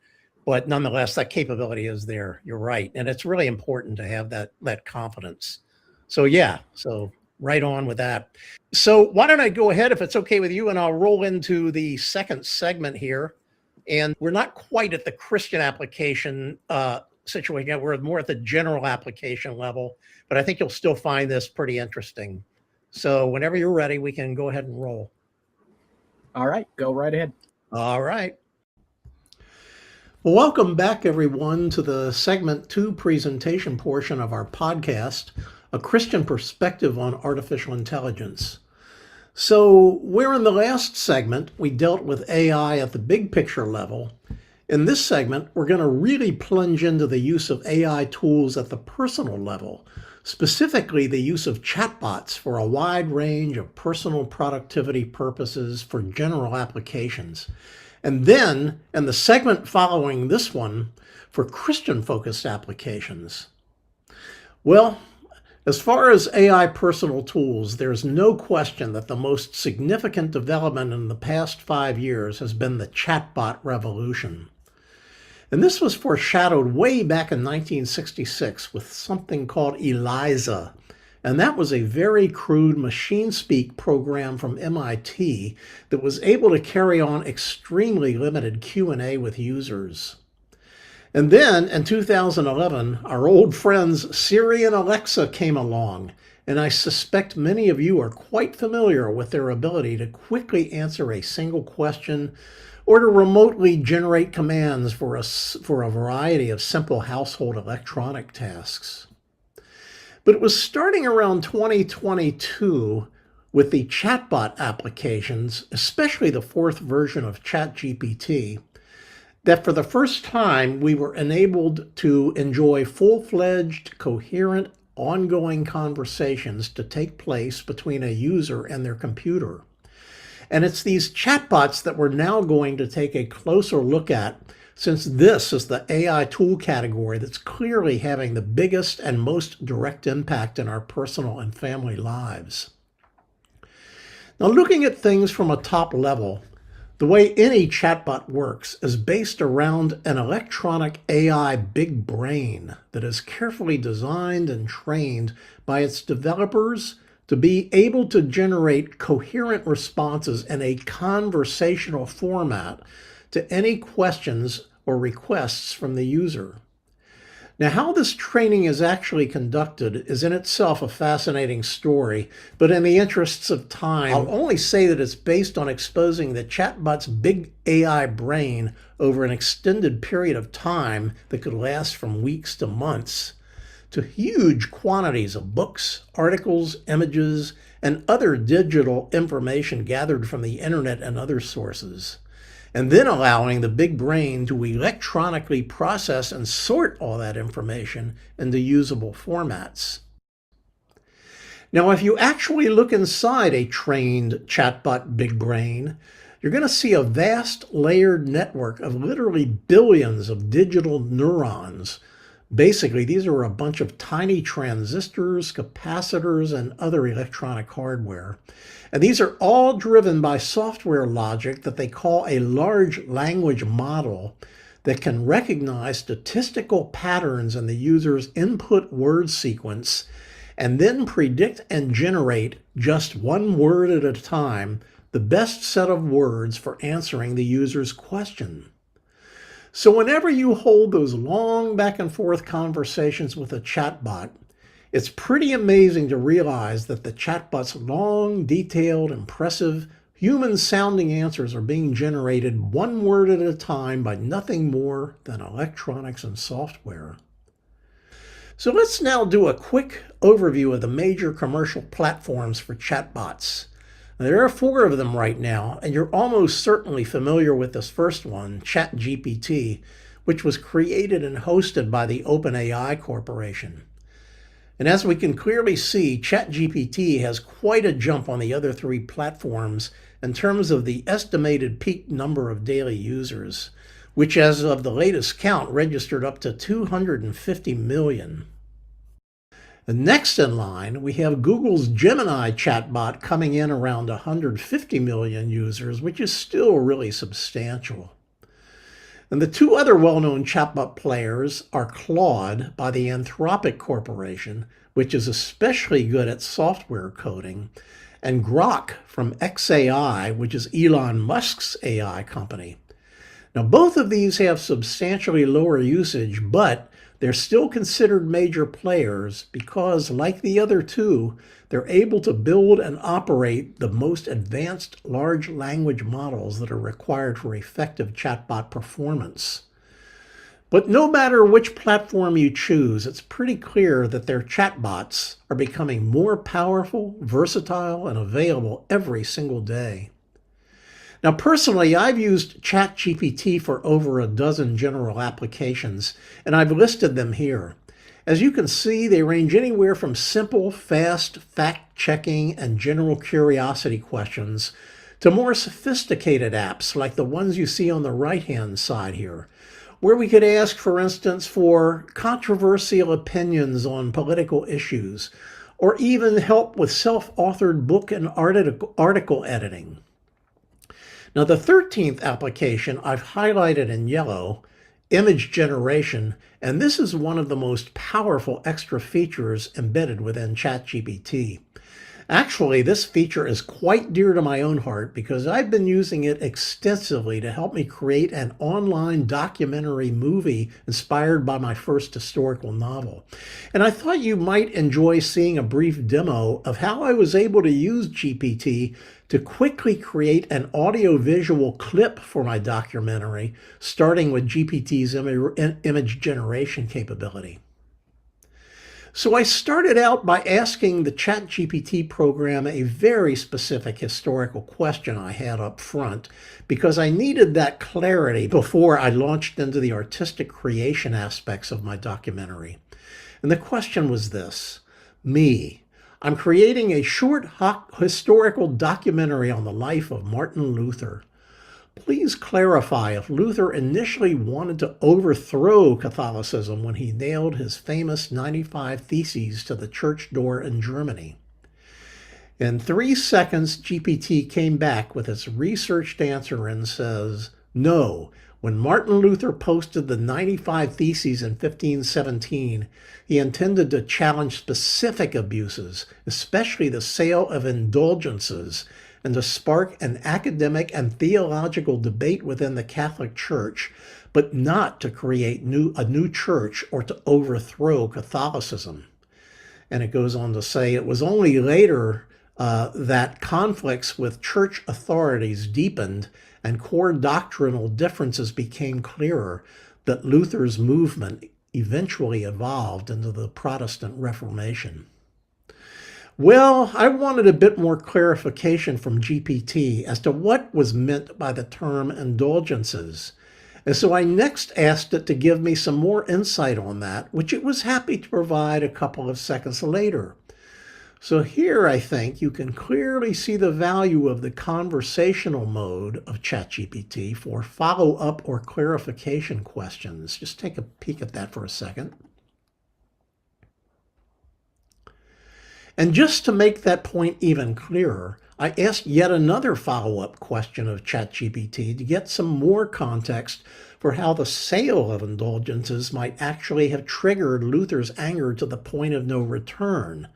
But nonetheless, that capability is there. You're right. And it's really important to have that confidence. So yeah, so right on with that. So why don't I go ahead, if it's okay with you, and I'll roll into the second segment here. And we're not quite at the Christian application situation yet. We're more at the general application level, but I think you'll still find this pretty interesting. So whenever you're ready, we can go ahead and roll. All right, go right ahead. All right. Well, welcome back, everyone, to the segment 2 presentation portion of our podcast, A Christian Perspective on Artificial Intelligence. So where in the last segment we dealt with AI at the big picture level, in this segment we're going to really plunge into the use of AI tools at the personal level, specifically the use of chatbots for a wide range of personal productivity purposes for general applications. And then, in the segment following this one, for Christian-focused applications. Well, as far as AI personal tools, there's no question that the most significant development in the past 5 years has been the chatbot revolution. And this was foreshadowed way back in 1966 with something called ELIZA. And that was a very crude machine speak program from MIT that was able to carry on extremely limited Q&A with users. And then in 2011, our old friends Siri and Alexa came along, and I suspect many of you are quite familiar with their ability to quickly answer a single question or to remotely generate commands for a variety of simple household electronic tasks. But it was starting around 2022 with the chatbot applications, especially the 4th version of ChatGPT, that for the first time we were enabled to enjoy full-fledged, coherent, ongoing conversations to take place between a user and their computer. And it's these chatbots that we're now going to take a closer look at, since this is the AI tool category that's clearly having the biggest and most direct impact in our personal and family lives. Now, looking at things from a top level, the way any chatbot works is based around an electronic AI big brain that is carefully designed and trained by its developers to be able to generate coherent responses in a conversational format to any questions or requests from the user. Now, how this training is actually conducted is in itself a fascinating story, but in the interests of time, I'll only say that it's based on exposing the chatbot's big AI brain over an extended period of time that could last from weeks to months, to huge quantities of books, articles, images, and other digital information gathered from the internet and other sources, and then allowing the big brain to electronically process and sort all that information into usable formats. Now, if you actually look inside a trained chatbot big brain, you're going to see a vast layered network of literally billions of digital neurons. Basically, these are a bunch of tiny transistors, capacitors, and other electronic hardware. And these are all driven by software logic that they call a large language model that can recognize statistical patterns in the user's input word sequence and then predict and generate, just one word at a time, the best set of words for answering the user's question. So whenever you hold those long back and forth conversations with a chatbot, it's pretty amazing to realize that the chatbot's long, detailed, impressive, human-sounding answers are being generated one word at a time by nothing more than electronics and software. So let's now do a quick overview of the major commercial platforms for chatbots. There are 4 of them right now, and you're almost certainly familiar with this first one, ChatGPT, which was created and hosted by the OpenAI Corporation. And as we can clearly see, ChatGPT has quite a jump on the other three platforms in terms of the estimated peak number of daily users, which as of the latest count registered up to 250 million. And next in line, we have Google's Gemini chatbot coming in around 150 million users, which is still really substantial. And the two other well-known chatbot players are Claude by the Anthropic Corporation, which is especially good at software coding, and Grok from xAI, which is Elon Musk's AI company. Now, both of these have substantially lower usage, but they're still considered major players because, like the other two, they're able to build and operate the most advanced large language models that are required for effective chatbot performance. But no matter which platform you choose, it's pretty clear that their chatbots are becoming more powerful, versatile, and available every single day. Now, personally, I've used ChatGPT for over a dozen general applications, and I've listed them here. As you can see, they range anywhere from simple, fast, fact-checking, and general curiosity questions to more sophisticated apps like the ones you see on the right-hand side here, where we could ask, for instance, for controversial opinions on political issues, or even help with self-authored book and article editing. Now, the 13th application I've highlighted in yellow, image generation, and this is one of the most powerful extra features embedded within ChatGPT. Actually, this feature is quite dear to my own heart because I've been using it extensively to help me create an online documentary movie inspired by my first historical novel. And I thought you might enjoy seeing a brief demo of how I was able to use GPT to quickly create an audio-visual clip for my documentary, starting with GPT's image generation capability. So I started out by asking the ChatGPT program a very specific historical question I had up front because I needed that clarity before I launched into the artistic creation aspects of my documentary. And the question was this: I'm creating a short historical documentary on the life of Martin Luther. Please clarify if Luther initially wanted to overthrow Catholicism when he nailed his famous 95 Theses to the church door in Germany. In 3 seconds, GPT came back with its researched answer and says, no, when Martin Luther posted the 95 Theses in 1517, he intended to challenge specific abuses, especially the sale of indulgences, and to spark an academic and theological debate within the Catholic Church, but not to create a new church or to overthrow Catholicism. And it goes on to say it was only later that conflicts with church authorities deepened and core doctrinal differences became clearer, that Luther's movement eventually evolved into the Protestant Reformation. Well, I wanted a bit more clarification from GPT as to what was meant by the term indulgences. And so I next asked it to give me some more insight on that, which it was happy to provide a couple of seconds later. So here, I think, you can clearly see the value of the conversational mode of ChatGPT for follow-up or clarification questions. Just take a peek at that for a second. And just to make that point even clearer, I asked yet another follow-up question of ChatGPT to get some more context for how the sale of indulgences might actually have triggered Luther's anger to the point of no return.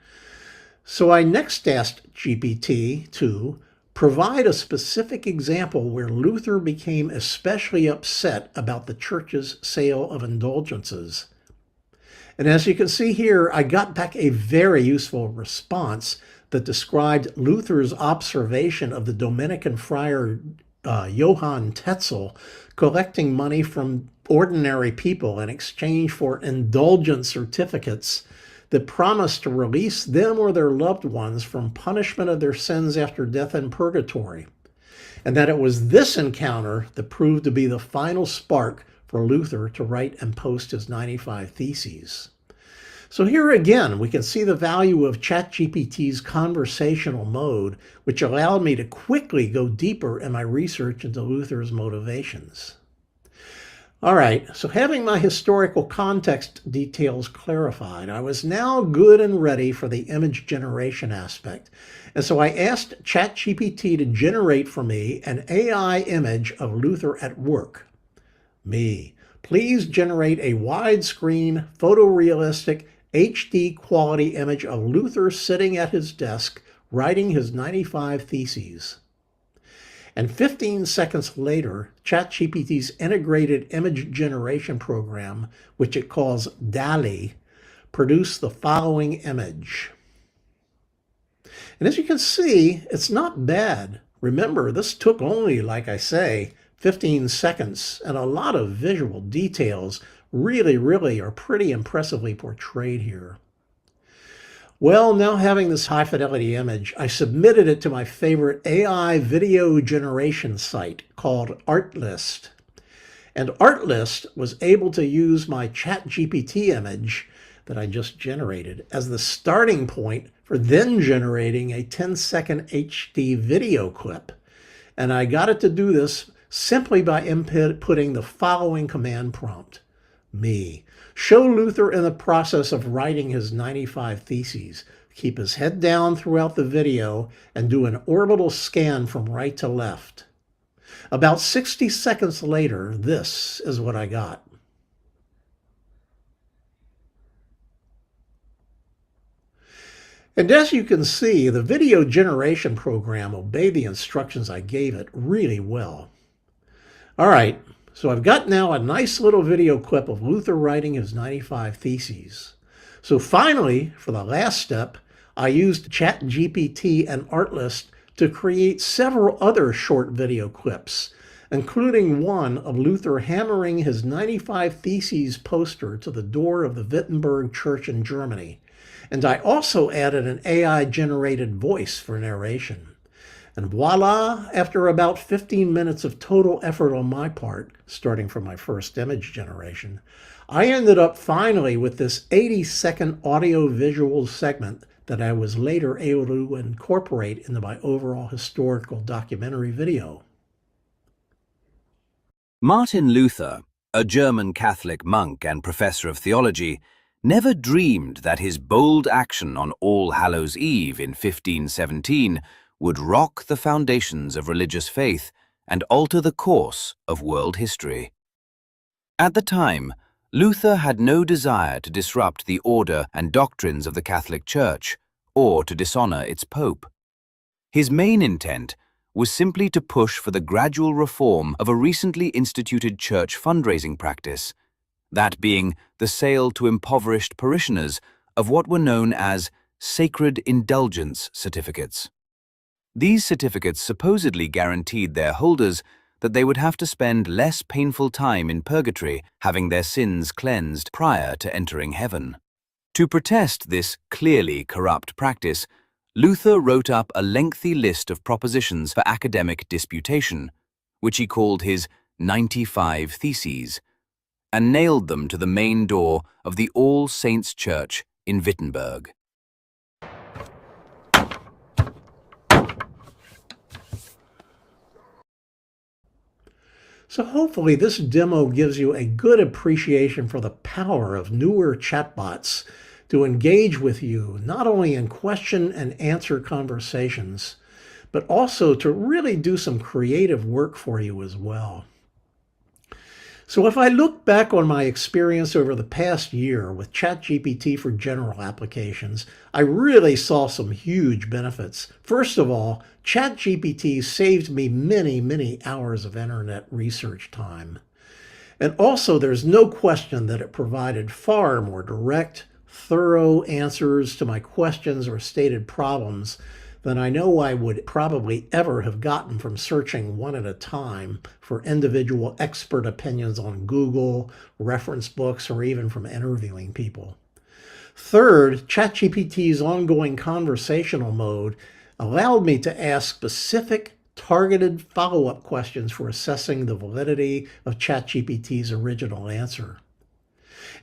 So I next asked GPT to provide a specific example where Luther became especially upset about the church's sale of indulgences. And as you can see here, I got back a very useful response that described Luther's observation of the Dominican friar Johann Tetzel collecting money from ordinary people in exchange for indulgent certificates that promised to release them or their loved ones from punishment of their sins after death in purgatory. And that it was this encounter that proved to be the final spark for Luther to write and post his 95 Theses. So here again, we can see the value of ChatGPT's conversational mode, which allowed me to quickly go deeper in my research into Luther's motivations. All right, so having my historical context details clarified, I was now good and ready for the image generation aspect. And so I asked ChatGPT to generate for me an AI image of Luther at work. Me. Please generate a widescreen, photorealistic, HD quality image of Luther sitting at his desk writing his 95 Theses. And 15 seconds later, ChatGPT's integrated image generation program, which it calls DALL-E, produced the following image. And as you can see, it's not bad. Remember, this took only, like I say, 15 seconds, and a lot of visual details really are pretty impressively portrayed here. Well, now having this high fidelity image, I submitted it to my favorite AI video generation site called Artlist. And Artlist was able to use my ChatGPT image that I just generated as the starting point for then generating a 10-second HD video clip. And I got it to do this simply by inputting the following command prompt. Me. Show Luther in the process of writing his 95 Theses. Keep his head down throughout the video and do an orbital scan from right to left. About 60 seconds later, this is what I got. And as you can see, the video generation program obeyed the instructions I gave it really well. All right, so I've got now a nice little video clip of Luther writing his 95 Theses. So finally, for the last step, I used ChatGPT and Artlist to create several other short video clips, including one of Luther hammering his 95 Theses poster to the door of the Wittenberg Church in Germany. And I also added an AI-generated voice for narration. And voila, after about 15 minutes of total effort on my part, starting from my first image generation, I ended up finally with this 80-second audio-visual segment that I was later able to incorporate into my overall historical documentary video. Martin Luther, a German Catholic monk and professor of theology, never dreamed that his bold action on All Hallows' Eve in 1517 would rock the foundations of religious faith and alter the course of world history. At the time, Luther had no desire to disrupt the order and doctrines of the Catholic Church or to dishonor its pope. His main intent was simply to push for the gradual reform of a recently instituted church fundraising practice, that being the sale to impoverished parishioners of what were known as sacred indulgence certificates. These certificates supposedly guaranteed their holders that they would have to spend less painful time in purgatory, having their sins cleansed prior to entering heaven. To protest this clearly corrupt practice, Luther wrote up a lengthy list of propositions for academic disputation, which he called his 95 Theses, and nailed them to the main door of the All Saints' Church in Wittenberg. So hopefully this demo gives you a good appreciation for the power of newer chatbots to engage with you, not only in question and answer conversations, but also to really do some creative work for you as well. So if I look back on my experience over the past year with ChatGPT for general applications, I really saw some huge benefits. First of all, ChatGPT saved me many hours of internet research time. And also, there's no question that it provided far more direct, thorough answers to my questions or stated problems than I know I would probably ever have gotten from searching one at a time for individual expert opinions on Google, reference books, or even from interviewing people. Third, ChatGPT's ongoing conversational mode allowed me to ask specific, targeted follow-up questions for assessing the validity of ChatGPT's original answer.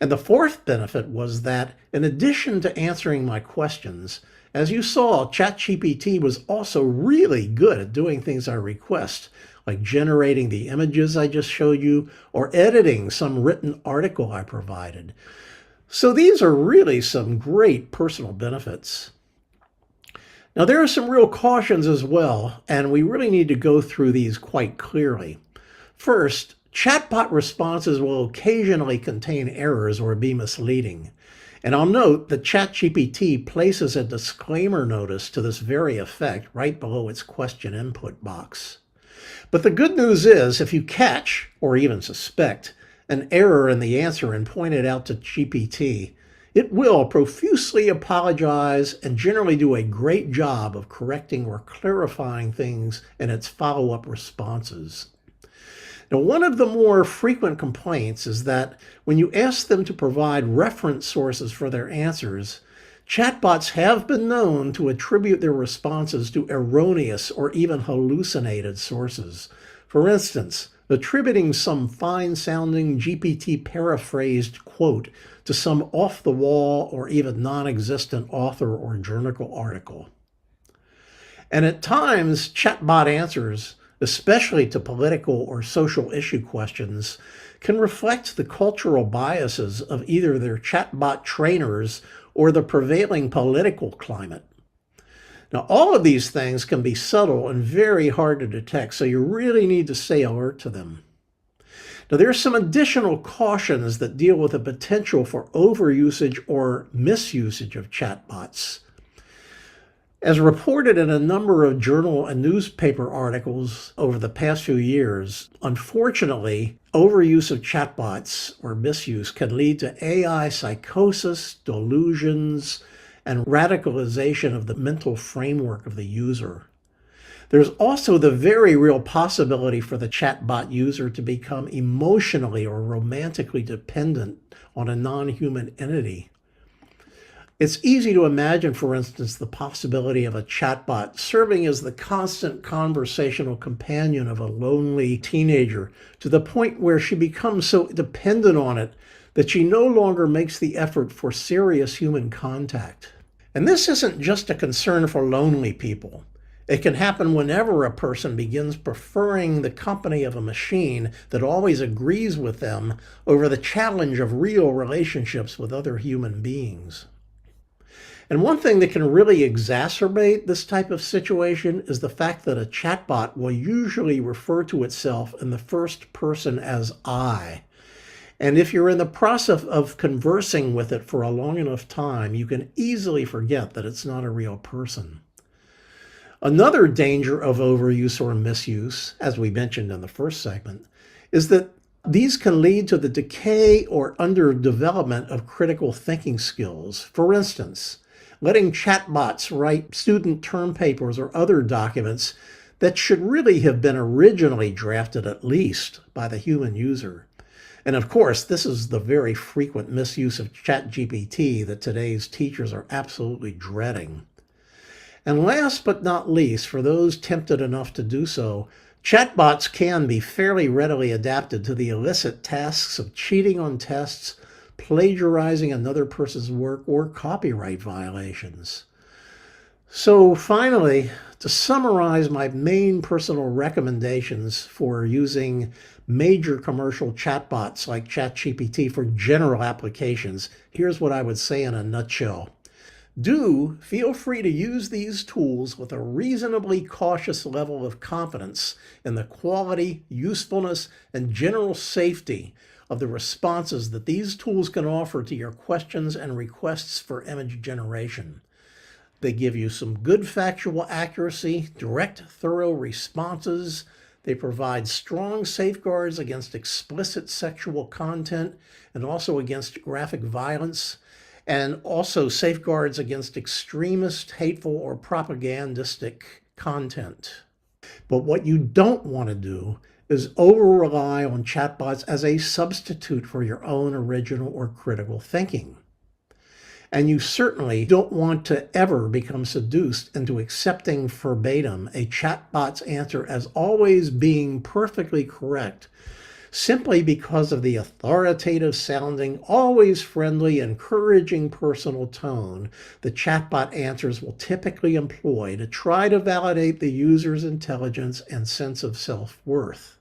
And the fourth benefit was that in addition to answering my questions, as you saw, ChatGPT was also really good at doing things I request, like generating the images I just showed you or editing some written article I provided. So these are really some great personal benefits. Now, there are some real cautions as well, and we really need to go through these quite clearly. First, chatbot responses will occasionally contain errors or be misleading. And I'll note that ChatGPT places a disclaimer notice to this very effect right below its question input box. But the good news is, if you catch, or even suspect, an error in the answer and point it out to GPT, it will profusely apologize and generally do a great job of correcting or clarifying things in its follow-up responses. Now, one of the more frequent complaints is that when you ask them to provide reference sources for their answers, chatbots have been known to attribute their responses to erroneous or even hallucinated sources. For instance, attributing some fine-sounding GPT paraphrased quote to some off-the-wall or even non-existent author or journal article. And at times, chatbot answers, especially to political or social issue questions, can reflect the cultural biases of either their chatbot trainers or the prevailing political climate. Now, all of these things can be subtle and very hard to detect, so you really need to stay alert to them. Now, there are some additional cautions that deal with the potential for overusage or misusage of chatbots. As reported in a number of journal and newspaper articles over the past few years, unfortunately, overuse of chatbots or misuse can lead to AI psychosis, delusions, and radicalization of the mental framework of the user. There's also the very real possibility for the chatbot user to become emotionally or romantically dependent on a non-human entity. It's easy to imagine, for instance, the possibility of a chatbot serving as the constant conversational companion of a lonely teenager to the point where she becomes so dependent on it that she no longer makes the effort for serious human contact. And this isn't just a concern for lonely people. It can happen whenever a person begins preferring the company of a machine that always agrees with them over the challenge of real relationships with other human beings. And one thing that can really exacerbate this type of situation is the fact that a chatbot will usually refer to itself in the first person as I. And if you're in the process of conversing with it for a long enough time, you can easily forget that it's not a real person. Another danger of overuse or misuse, as we mentioned in the first segment, is that these can lead to the decay or underdevelopment of critical thinking skills. For instance, letting chatbots write student term papers or other documents that should really have been originally drafted at least by the human user. And of course, this is the very frequent misuse of ChatGPT that today's teachers are absolutely dreading. And last but not least, for those tempted enough to do so, chatbots can be fairly readily adapted to the illicit tasks of cheating on tests, plagiarizing another person's work, or copyright violations. So finally, to summarize my main personal recommendations for using major commercial chatbots like ChatGPT for general applications, here's what I would say in a nutshell. Do feel free to use these tools with a reasonably cautious level of confidence in the quality, usefulness, and general safety of the responses that these tools can offer to your questions and requests for image generation. They give you some good factual accuracy, direct, thorough responses. They provide strong safeguards against explicit sexual content and also against graphic violence, and also safeguards against extremist, hateful, or propagandistic content. But what you don't want to do is over-rely on chatbots as a substitute for your own original or critical thinking. And you certainly don't want to ever become seduced into accepting verbatim a chatbot's answer as always being perfectly correct, simply because of the authoritative sounding, always friendly, encouraging personal tone the chatbot answers will typically employ to try to validate the user's intelligence and sense of self-worth.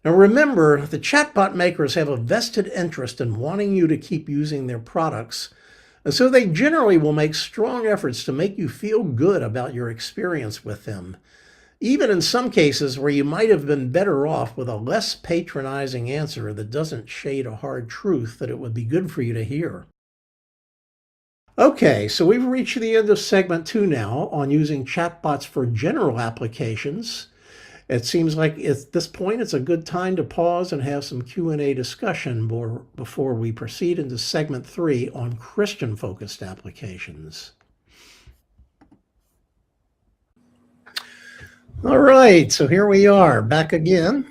Now remember, the chatbot makers have a vested interest in wanting you to keep using their products, and so they generally will make strong efforts to make you feel good about your experience with them, even in some cases where you might have been better off with a less patronizing answer that doesn't shade a hard truth that it would be good for you to hear. Okay, so we've reached the end of segment 2 now on using chatbots for general applications. It seems like at this point it's a good time to pause and have some Q&A discussion before we proceed into segment 3 on Christian-focused applications. All right, so here we are, back again.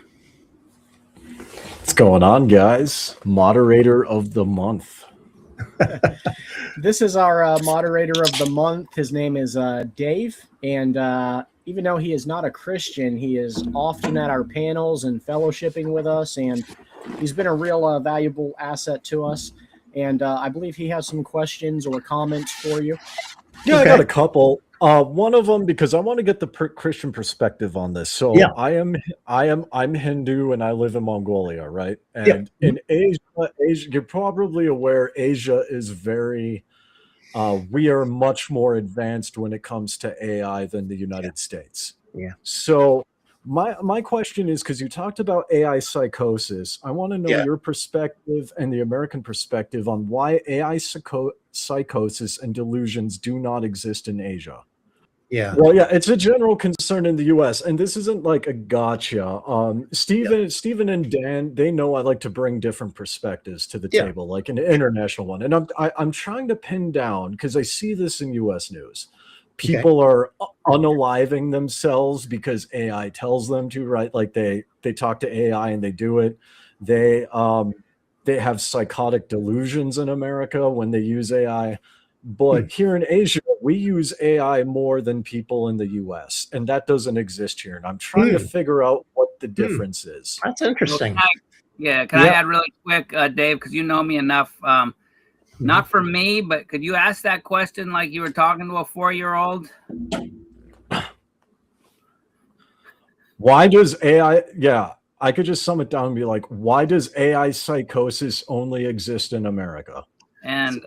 What's going on, guys? Moderator of the month. This is our moderator of the month. His name is Dave, and even though he is not a Christian, he is often at our panels and fellowshipping with us, and he's been a real valuable asset to us. And I believe he has some questions or comments for you. Yeah, okay. I got a couple. One of them, because I want to get the Christian perspective on this. So yeah. I'm Hindu and I live in Mongolia, right? And in Asia, you're probably aware Asia is very, we are much more advanced when it comes to AI than the United States. Yeah. So my question is, because you talked about AI psychosis, I want to know your perspective and the American perspective on why AI psychosis and delusions do not exist in Asia. Yeah. Well, yeah, it's a general concern in the U.S., and this isn't like a gotcha. Stephen and Dan, they know I like to bring different perspectives to the table, like an international one. And I'm trying to pin down, because I see this in U.S. news. People are unaliving themselves because AI tells them to, right? Like they talk to AI and they do it. They have psychotic delusions in America when they use AI. But here in Asia, we use AI more than people in the US, and that doesn't exist here. And I'm trying to figure out what the difference is. That's interesting. Can I add really quick, Dave, because you know me enough. Not for me, but could you ask that question like you were talking to a 4-year-old? Why does AI, I could just sum it down and be like, why does AI psychosis only exist in America? And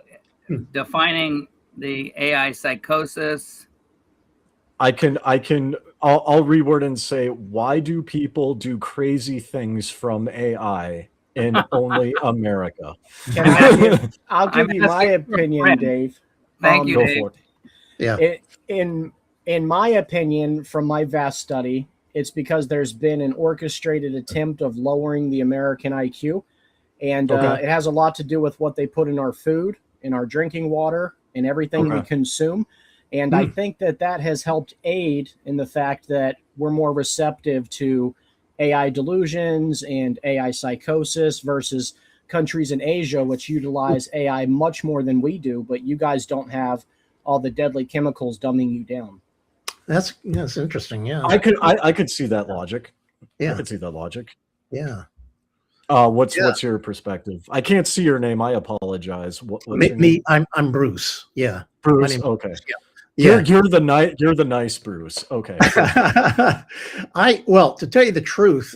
defining the AI psychosis. I'll reword and say, why do people do crazy things from AI in only America? I'll give you my opinion, Dave. Thank you, Dave. Yeah. In my opinion, from my vast study, it's because there's been an orchestrated attempt of lowering the American IQ. And it has a lot to do with what they put in our food, in our drinking water, and everything we consume. And I think that has helped aid in the fact that we're more receptive to AI delusions and AI psychosis versus countries in Asia, which utilize AI much more than we do, but you guys don't have all the deadly chemicals dumbing you down. That's interesting. Yeah. I could see that logic. Yeah. I could see that logic. Yeah. What's your perspective? I can't see your name. I apologize. What's your name? I'm Bruce. Yeah. Bruce. Okay. Yeah. You're the nice Bruce. Okay. To tell you the truth,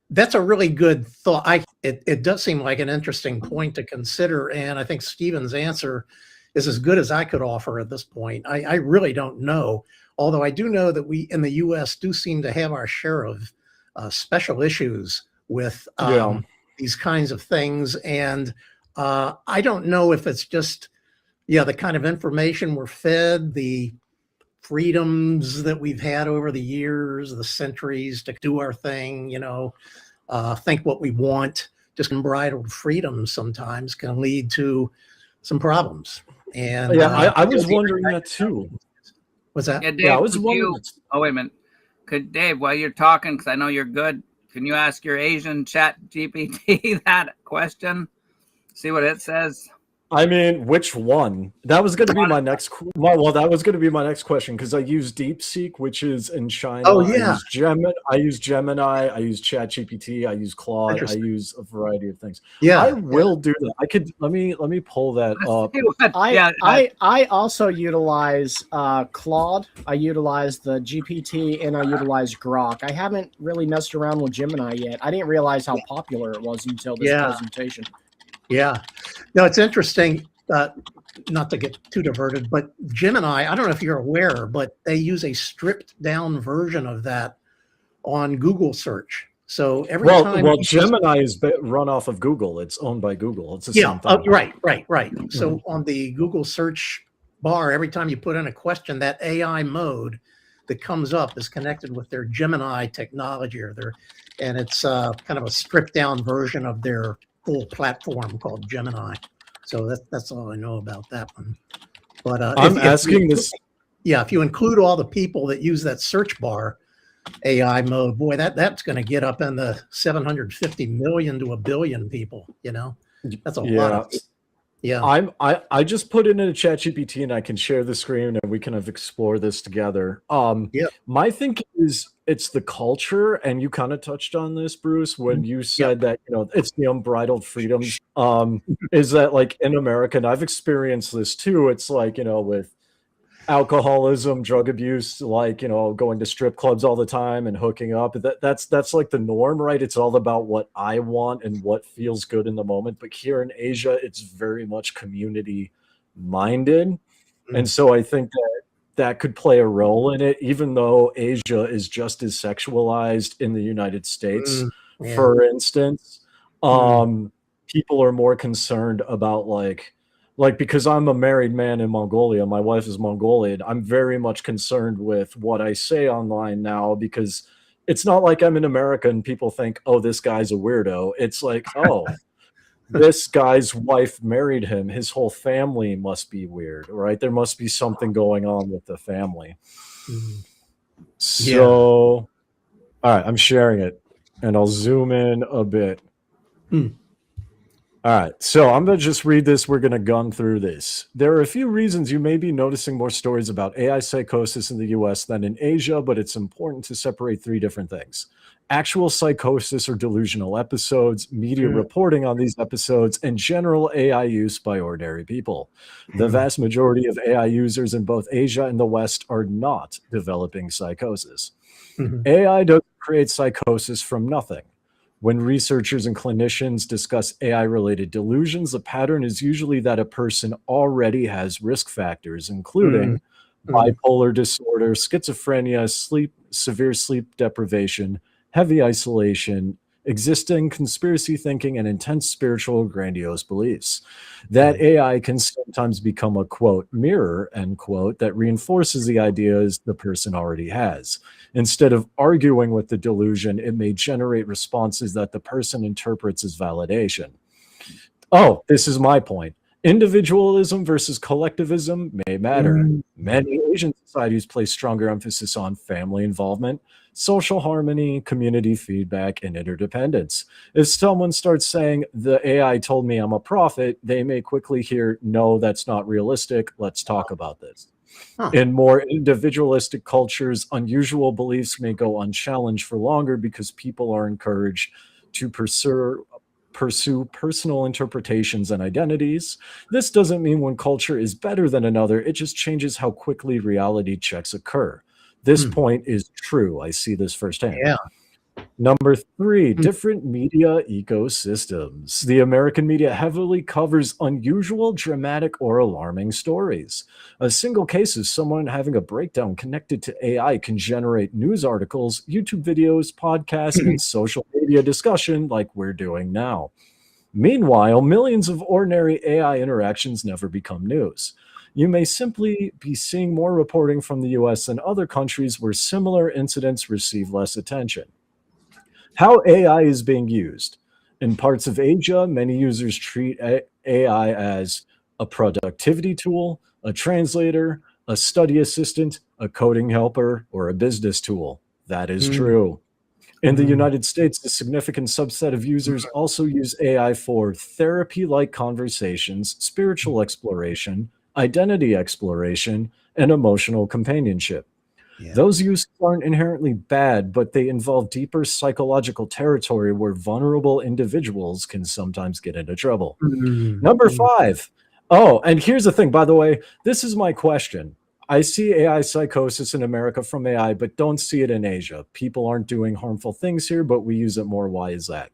that's a really good thought. It does seem like an interesting point to consider, and I think Stephen's answer is as good as I could offer at this point. I really don't know, although I do know that we in the U.S. do seem to have our share of special issues with these kinds of things, and I don't know if it's just the kind of information we're fed, the freedoms that we've had over the years, the centuries to do our thing, think what we want. Just unbridled freedom sometimes can lead to some problems. And I was wondering that too. What's that? Yeah, Dave, I was wondering. Oh, wait a minute. Could Dave, while you're talking, because I know you're good, can you ask your Asian chat GPT that question? See what it says? I mean, which one? That was going to be my next. Well, that was going to be my next question because I use DeepSeek, which is in China. Oh, yeah. I use Gemini. I use ChatGPT. I use Claude. I use a variety of things. Yeah, I will do that. I could let me pull that up. I also utilize Claude. I utilize the GPT, and I utilize Grok. I haven't really messed around with Gemini yet. I didn't realize how popular it was until this presentation. Yeah. No, it's interesting, not to get too diverted, but Gemini, I don't know if you're aware, but they use a stripped down version of that on Google search. So every time. Well, Gemini is run off of Google. It's owned by Google. It's the same thing. Right. So on the Google search bar, every time you put in a question, that AI mode that comes up is connected with their Gemini technology and it's kind of a stripped down version of their full platform called Gemini. So that's all I know about that one. But I'm asking this. Yeah, if you include all the people that use that search bar AI mode, boy, that's going to get up in the 750 million to a billion people. That's a lot. Yeah. I just put it in a ChatGPT and I can share the screen and we can explore this together. My thinking is it's the culture, and you kind of touched on this, Bruce, when you said that it's the unbridled freedoms. Is that like in America, and I've experienced this too. It's like with alcoholism, drug abuse, like going to strip clubs all the time and hooking up. That's like the norm, right? It's all about what I want and what feels good in the moment. But here in Asia, it's very much community minded, and so I think that could play a role in it, even though Asia is just as sexualized in the United States. For instance, people are more concerned about like because I'm a married man in Mongolia, my wife is Mongolian, I'm very much concerned with what I say online now, because it's not like I'm in America and people think, oh, this guy's a weirdo. It's like, oh, this guy's wife married him. His whole family must be weird, right? There must be something going on with the family. So, all right, I'm sharing it and I'll zoom in a bit. All right, so I'm going to just read this. We're going to gun through this. There are a few reasons you may be noticing more stories about AI psychosis in the US than in Asia, but it's important to separate three different things: actual psychosis or delusional episodes, media reporting on these episodes, and general AI use by ordinary people. The vast majority of AI users in both Asia and the West are not developing psychosis. AI doesn't create psychosis from nothing. When researchers and clinicians discuss AI-related delusions, the pattern is usually that a person already has risk factors, including bipolar disorder, schizophrenia, severe sleep deprivation, heavy isolation, existing conspiracy thinking, and intense spiritual grandiose beliefs. That AI can sometimes become a, quote, mirror, end quote, that reinforces the ideas the person already has. Instead of arguing with the delusion, it may generate responses that the person interprets as validation. Oh, this is my point. Individualism versus collectivism may matter. Many Asian societies place stronger emphasis on family involvement, social harmony, community feedback, and interdependence. If someone starts saying, the AI told me I'm a prophet, they may quickly hear, no, that's not realistic. Let's talk about this. In more individualistic cultures, unusual beliefs may go unchallenged for longer because people are encouraged to pursue personal interpretations and identities. This doesn't mean one culture is better than another. It just changes how quickly reality checks occur. This point is true. I see this firsthand. Number 3, different media ecosystems. The American media heavily covers unusual, dramatic, or alarming stories. A single case of someone having a breakdown connected to AI can generate news articles, YouTube videos, podcasts, and social media discussion like we're doing now. Meanwhile, millions of ordinary AI interactions never become news. You may simply be seeing more reporting from the US than other countries where similar incidents receive less attention. How AI is being used. In parts of Asia, many users treat AI as a productivity tool, a translator, a study assistant, a coding helper, or a business tool. That is true. In the United States, a significant subset of users also use AI for therapy-like conversations, spiritual exploration, identity exploration, and emotional companionship. Yeah. Those uses aren't inherently bad, but they involve deeper psychological territory where vulnerable individuals can sometimes get into trouble. Number 5. Oh, and here's the thing, by the way, this is my question. I see AI psychosis in America from AI, but don't see it in Asia. People aren't doing harmful things here, but we use it more. Why is that?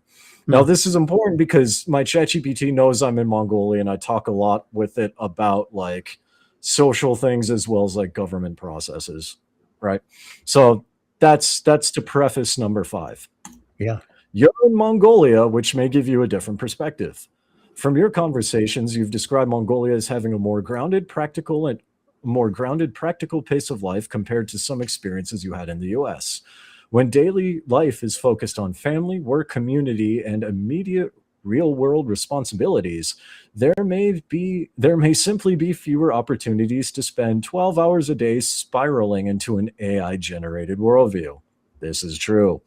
Now, this is important because my ChatGPT knows I'm in Mongolia and I talk a lot with it about like social things as well as like government processes, right? So that's to preface number 5. Yeah. You're in Mongolia, which may give you a different perspective. From your conversations, you've described Mongolia as having a more grounded, practical pace of life compared to some experiences you had in the US. When daily life is focused on family, work, community, and immediate real-world responsibilities, there may simply be fewer opportunities to spend 12 hours a day spiraling into an AI-generated worldview. This is true.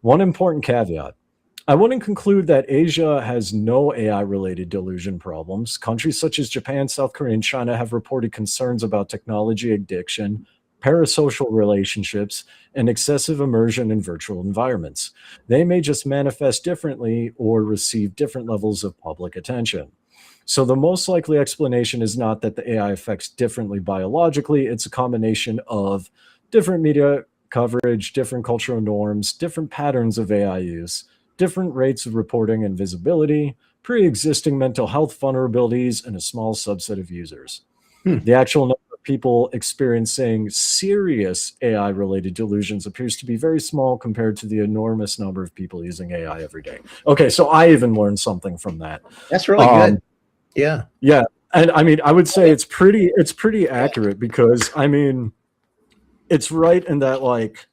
One important caveat. I wouldn't conclude that Asia has no AI-related delusion problems. Countries such as Japan, South Korea, and China have reported concerns about technology addiction, parasocial relationships, and excessive immersion in virtual environments. They may just manifest differently or receive different levels of public attention. So the most likely explanation is not that the AI affects differently biologically. It's a combination of different media coverage, different cultural norms, different patterns of AI use, different rates of reporting and visibility, pre-existing mental health vulnerabilities, and a small subset of users. The actual number of people experiencing serious AI-related delusions appears to be very small compared to the enormous number of people using AI every day. Okay, so I even learned something from that. That's really good. Yeah. Yeah, and I mean, I would say it's pretty accurate because, I mean, it's right in that, like,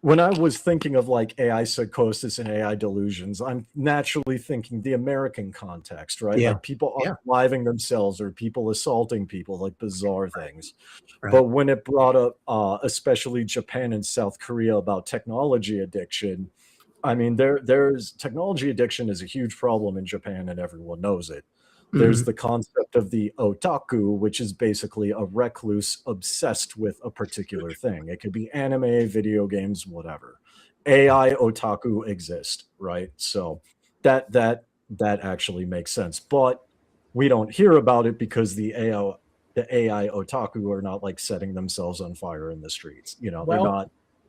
when I was thinking of like AI psychosis and AI delusions, I'm naturally thinking the American context, right? Yeah. Like people unaliving themselves or people assaulting people, like bizarre things. Right. But when it brought up, especially Japan and South Korea about technology addiction, I mean, there's technology addiction is a huge problem in Japan and everyone knows it. There's the concept of the otaku, which is basically a recluse obsessed with a particular thing. It could be anime, video games, whatever. AI otaku exist, right? So that actually makes sense. But we don't hear about it because the AI otaku are not like setting themselves on fire in the streets. You know,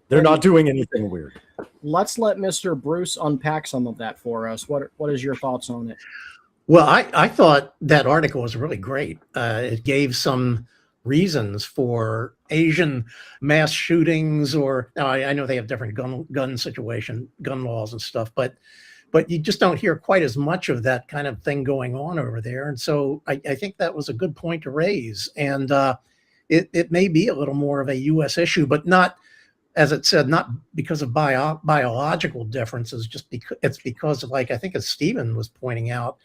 they're not doing anything weird. Let's let Mr. Bruce unpack some of that for us. What is your thoughts on it? Well, I thought that article was really great. It gave some reasons for Asian mass shootings, or now I know they have different gun laws and stuff, but you just don't hear quite as much of that kind of thing going on over there. And so I think that was a good point to raise. And it may be a little more of a U.S. issue, but not, as it said, not because of biological differences, just because it's because of, like, I think as Stephen was pointing out,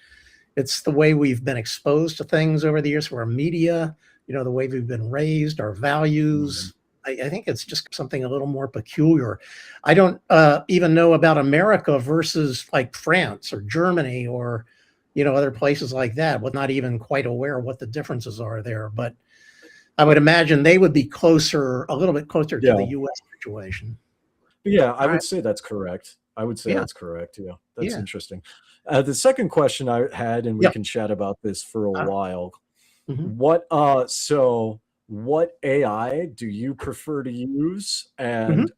it's the way we've been exposed to things over the years, for our media, you know, the way we've been raised, our values. I think it's just something a little more peculiar. I don't even know about America versus like France or Germany or, you know, other places like that. We're not even quite aware of what the differences are there. But I would imagine they would be a little bit closer to the U.S. situation. Yeah, I would say that's correct. That's correct. Yeah, that's interesting. The second question I had, and we can chat about this for a while. What AI do you prefer to use? And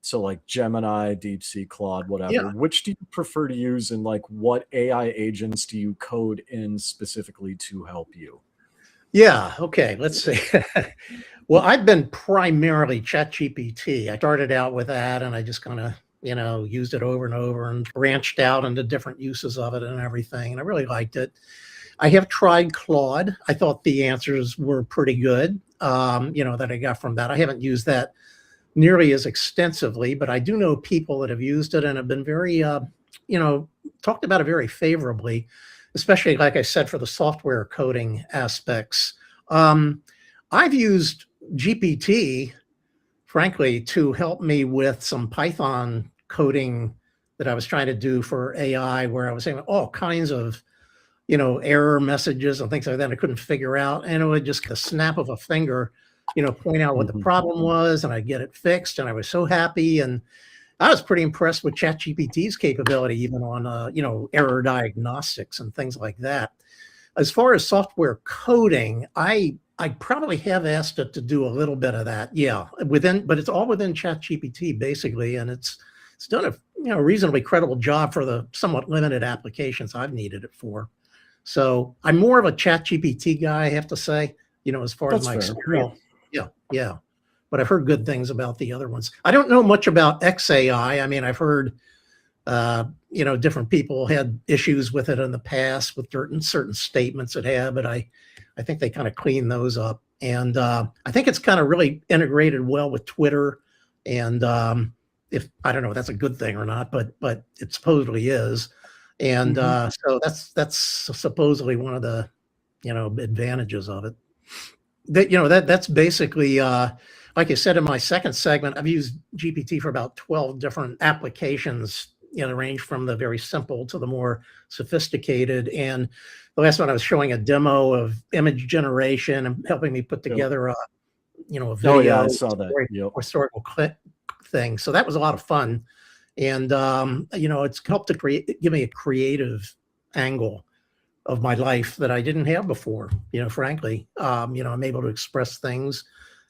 so like Gemini, DeepSeek, Claude, whatever. Which do you prefer to use, and like what AI agents do you code in specifically to help you? Yeah. Okay. Let's see. Well, I've been primarily ChatGPT. I started out with that, and I just kind of, you know, used it over and over and branched out into different uses of it and everything. And I really liked it. I have tried Claude. I thought the answers were pretty good, you know, that I got from that. I haven't used that nearly as extensively, but I do know people that have used it and have been very, you know, talked about it very favorably, especially, like I said, for the software coding aspects. I've used GPT frankly, to help me with some Python coding that I was trying to do for AI, where I was saying all kinds of, error messages and things like that I couldn't figure out. And it would just the snap of a finger, point out what the problem was, and I'd get it fixed. And I was so happy. And I was pretty impressed with ChatGPT's capability, even on, error diagnostics and things like that. As far as software coding, I probably have asked it to do a little bit of that. Yeah, but it's all within ChatGPT basically. And it's done a reasonably credible job for the somewhat limited applications I've needed it for. So I'm more of a ChatGPT guy, I have to say, as far as my experience. Yeah. But I've heard good things about the other ones. I don't know much about XAI. I mean, I've heard, different people had issues with it in the past with certain statements it had, but I think they kind of cleaned those up. And I think it's kind of really integrated well with Twitter. And if I don't know if that's a good thing or not, but it supposedly is. And so that's supposedly one of the, advantages of it. That's basically, like I said in my second segment, I've used GPT for about 12 different applications, range from the very simple to the more sophisticated. And the last one I was showing a demo of image generation and helping me put together a video. Oh yeah, I saw that. Historical clip thing. So that was a lot of fun. And, it's helped to give me a creative angle of my life that I didn't have before, frankly. I'm able to express things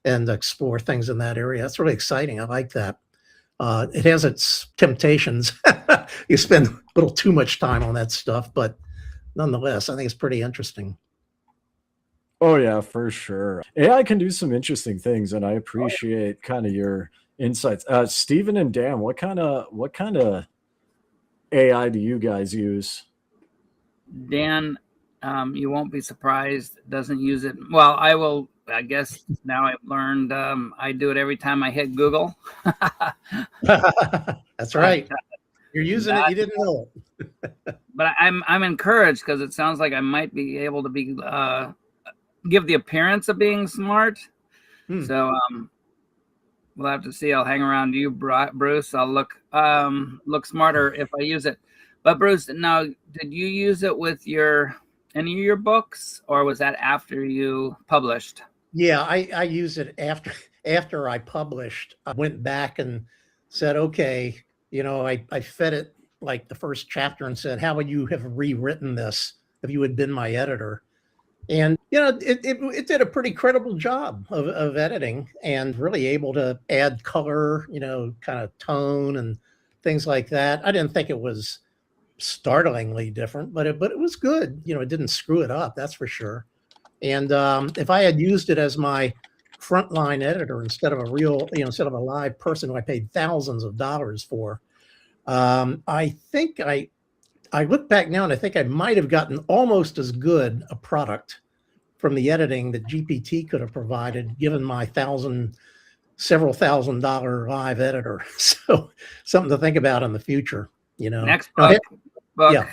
and explore things in that area. That's really exciting. I like that. It has its temptations. You spend a little too much time on that stuff, but nonetheless, I think it's pretty interesting. Oh yeah, for sure. AI can do some interesting things, and I appreciate kind of your insights. Stephen and Dan, what kind of AI do you guys use? Dan, you won't be surprised, doesn't use it. Well, I guess now I've learned I do it every time I hit Google. That's right. You're using it, you didn't know it. But I'm encouraged because it sounds like I might be able to be give the appearance of being smart. So we'll have to see. I'll hang around you, Bruce. I'll look smarter if I use it. But Bruce, now, did you use it with any of your books, or was that after you published? Yeah, I used it after I published. I went back and said, okay, I fed it like the first chapter and said, how would you have rewritten this if you had been my editor? And, it did a pretty credible job of editing and really able to add color, kind of tone and things like that. I didn't think it was startlingly different, but it was good. It didn't screw it up, that's for sure. And if I had used it as my frontline editor instead of instead of a live person who I paid thousands of dollars for, I think I look back now and I think I might have gotten almost as good a product from the editing that GPT could have provided, given my several $1,000 live editor. So something to think about in the future. Next book. Yeah.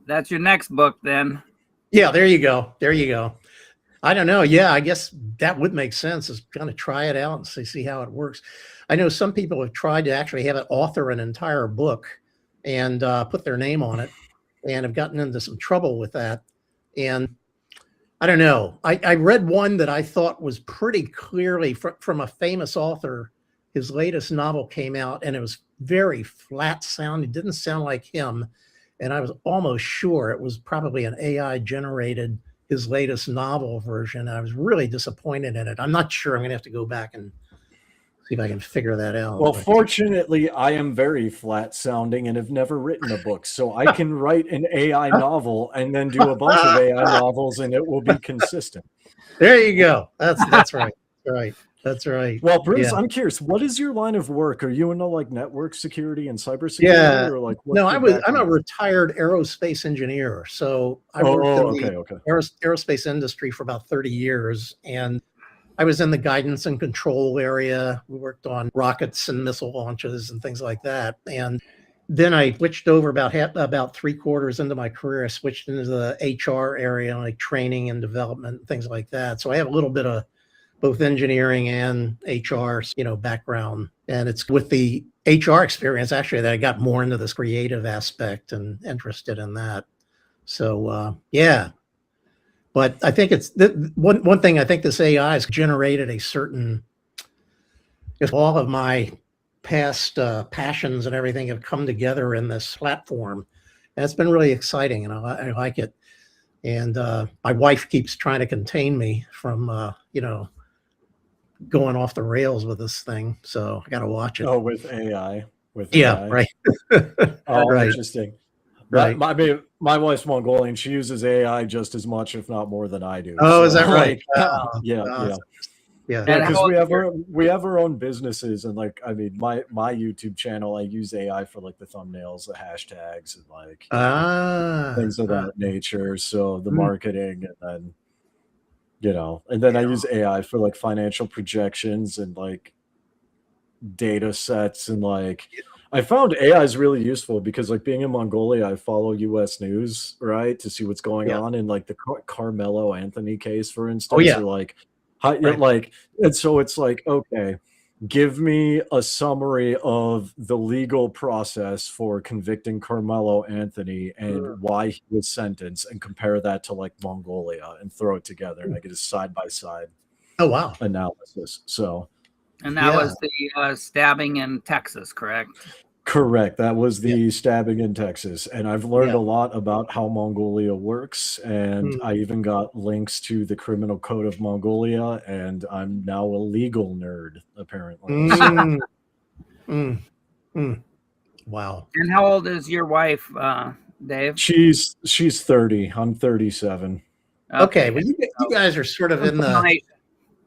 That's your next book then. Yeah, there you go. I don't know. Yeah, I guess that would make sense, is kind of try it out and see how it works. I know some people have tried to actually have it author an entire book and put their name on it, and have gotten into some trouble with that. And I don't know. I read one that I thought was pretty clearly from a famous author. His latest novel came out and it was very flat sound. It didn't sound like him. And I was almost sure it was probably an AI generated his latest novel version. I was really disappointed in it. I'm not sure. I'm going to have to go back and see if I can figure that out. Well, fortunately, I am very flat sounding and have never written a book. So I can write an AI novel and then do a bunch of AI novels and it will be consistent. There you go. That's right. That's right. Well, Bruce, yeah. I'm curious, what is your line of work? Are you into like network security and cybersecurity? Yeah. Or like no, I'm a retired aerospace engineer. So I worked in the aerospace industry for about 30 years. And I was in the guidance and control area. We worked on rockets and missile launches and things like that. And then I switched over about 3/4 into my career. I switched into the HR area, like training and development, things like that. So I have a little bit of both engineering and HR, background. And it's with the HR experience actually that I got more into this creative aspect and interested in that. So yeah, but I think it's one thing. I think this AI has generated a certain. If all of my past passions and everything have come together in this platform, and it's been really exciting, and I like it. And my wife keeps trying to contain me from, going off the rails with this thing. So I got to watch it. Oh, with AI. Yeah, right. Oh, right. interesting. Right. My wife's Mongolian. She uses AI just as much, if not more, than I do. Oh, so, is that right? Yeah. Yeah. Because we have our own businesses, and like, I mean, my YouTube channel, I use AI for like the thumbnails, the hashtags, and like things of that nature. So the marketing, and then I use AI for like financial projections and like data sets, and like I found AI is really useful because like being in Mongolia, I follow U.S. news, right, to see what's going on in like the Carmelo Anthony case, for instance, or like. Like, and so it's like, okay, give me a summary of the legal process for convicting Carmelo Anthony and why he was sentenced, and compare that to like Mongolia and throw it together, and I get a side-by-side analysis. So, and that was the stabbing in Texas, correct? Correct. That was the stabbing in Texas. And I've learned a lot about how Mongolia works. And I even got links to the Criminal Code of Mongolia. And I'm now a legal nerd, apparently. Wow. And how old is your wife, Dave? She's 30. I'm 37. Okay. Well, you guys are sort of in the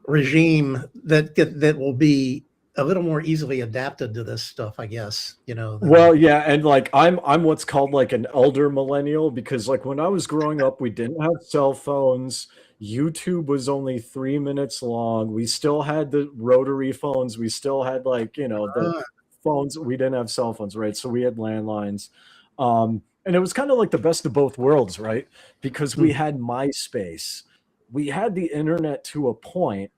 regime that will be a little more easily adapted to this stuff, I guess, Well, yeah, and like I'm what's called like an elder millennial, because like when I was growing up, we didn't have cell phones. YouTube was only 3 minutes long. We still had the rotary phones. We still had like, the phones. We didn't have cell phones, right? So we had landlines. And it was kind of like the best of both worlds, right? Because we had MySpace. We had the internet to a point,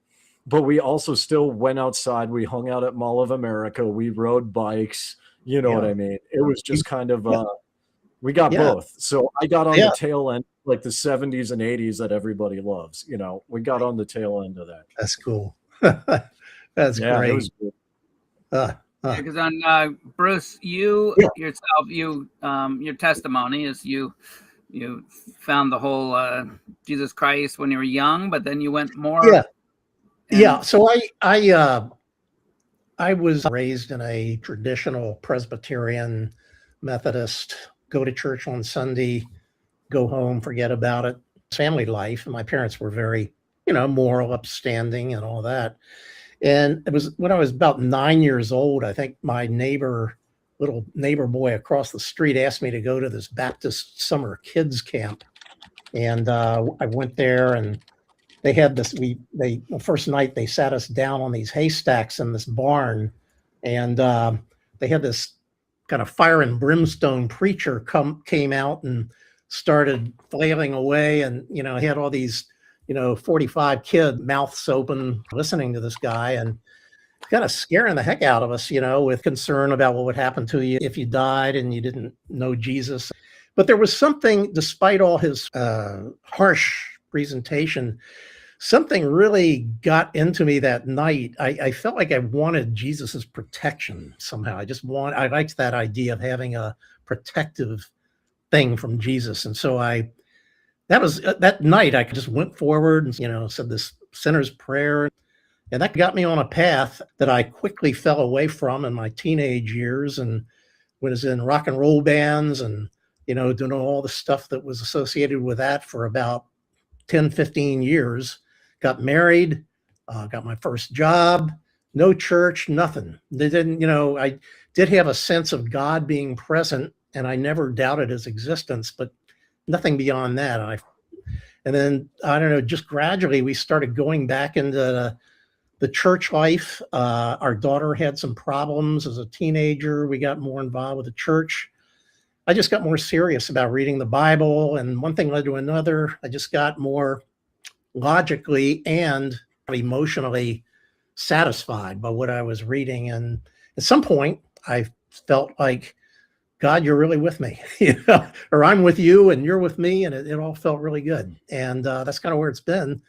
but we also still went outside. We hung out at Mall of America. We rode bikes. You know what I mean? It was just kind of, we got both. So I got on the tail end, like the 70s and 80s that everybody loves. We got on the tail end of that. That's cool. That's great. It was good. Because on Bruce, you yourself, your testimony is you found the whole Jesus Christ when you were young, but then you went more. Yeah. So I was raised in a traditional Presbyterian Methodist, go to church on Sunday, go home, forget about it, family life. And my parents were very, moral, upstanding and all that. And it was when I was about 9 years old, I think my little neighbor boy across the street asked me to go to this Baptist summer kids camp. And I went there, and they had this, the first night they sat us down on these haystacks in this barn, and they had this kind of fire and brimstone preacher came out and started flailing away, and he had all these 45 kid mouths open listening to this guy, and kind of scaring the heck out of us, with concern about what would happen to you if you died and you didn't know Jesus. But there was something, despite all his harsh presentation, something really got into me that night. I felt like I wanted Jesus's protection somehow. I liked that idea of having a protective thing from Jesus. And so that night I just went forward and, said this sinner's prayer. And that got me on a path that I quickly fell away from in my teenage years, and was in rock and roll bands and, doing all the stuff that was associated with that for about 10, 15 years. Got married, got my first job, no church, nothing. They didn't, I did have a sense of God being present, and I never doubted his existence, but nothing beyond that. And then, I don't know, just gradually we started going back into the church life. Our daughter had some problems as a teenager. We got more involved with the church. I just got more serious about reading the Bible, and one thing led to another. I just got more logically and emotionally satisfied by what I was reading. And at some point I felt like, God, you're really with me, or I'm with you and you're with me. And it all felt really good. And that's kind of where it's been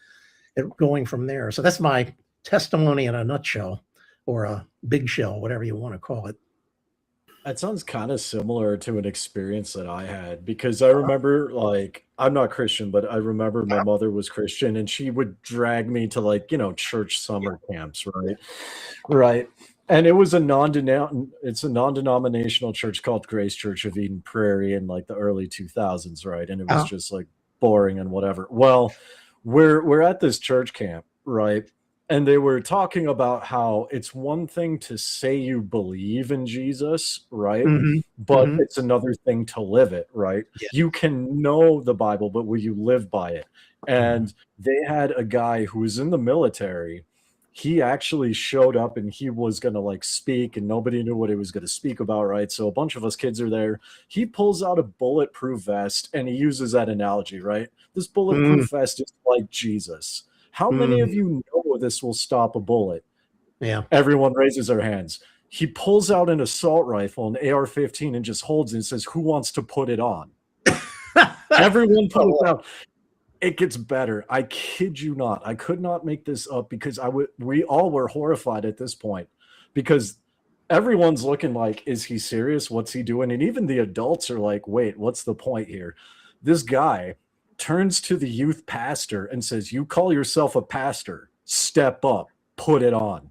going from there. So that's my testimony in a nutshell, or a big shell, whatever you want to call it. That sounds kind of similar to an experience that I had, because I remember, like, I'm not Christian, but I remember my mother was Christian and she would drag me to, like, church summer camps, right? Right. And it was a non-denominational church called Grace Church of Eden Prairie in like the early 2000s, right? And it was just like boring and whatever. Well, we're at this church camp, right? And they were talking about how it's one thing to say you believe in Jesus, right? But it's another thing to live it, right? Yeah. You can know the Bible, but will you live by it? And they had a guy who was in the military. He actually showed up and he was going to like speak, and nobody knew what he was going to speak about, right? So a bunch of us kids are there. He pulls out a bulletproof vest and he uses that analogy, right? This bulletproof vest is like Jesus. How many of you know this will stop a bullet? Yeah. Everyone raises their hands. He pulls out an assault rifle, an AR-15, and just holds it and says, who wants to put it on? Everyone put it down. It gets better. I kid you not. I could not make this up, because we all were horrified at this point, because everyone's looking like, is he serious? What's he doing? And even the adults are like, wait, what's the point here? This guy turns to the youth pastor and says, you call yourself a pastor, step up, put it on.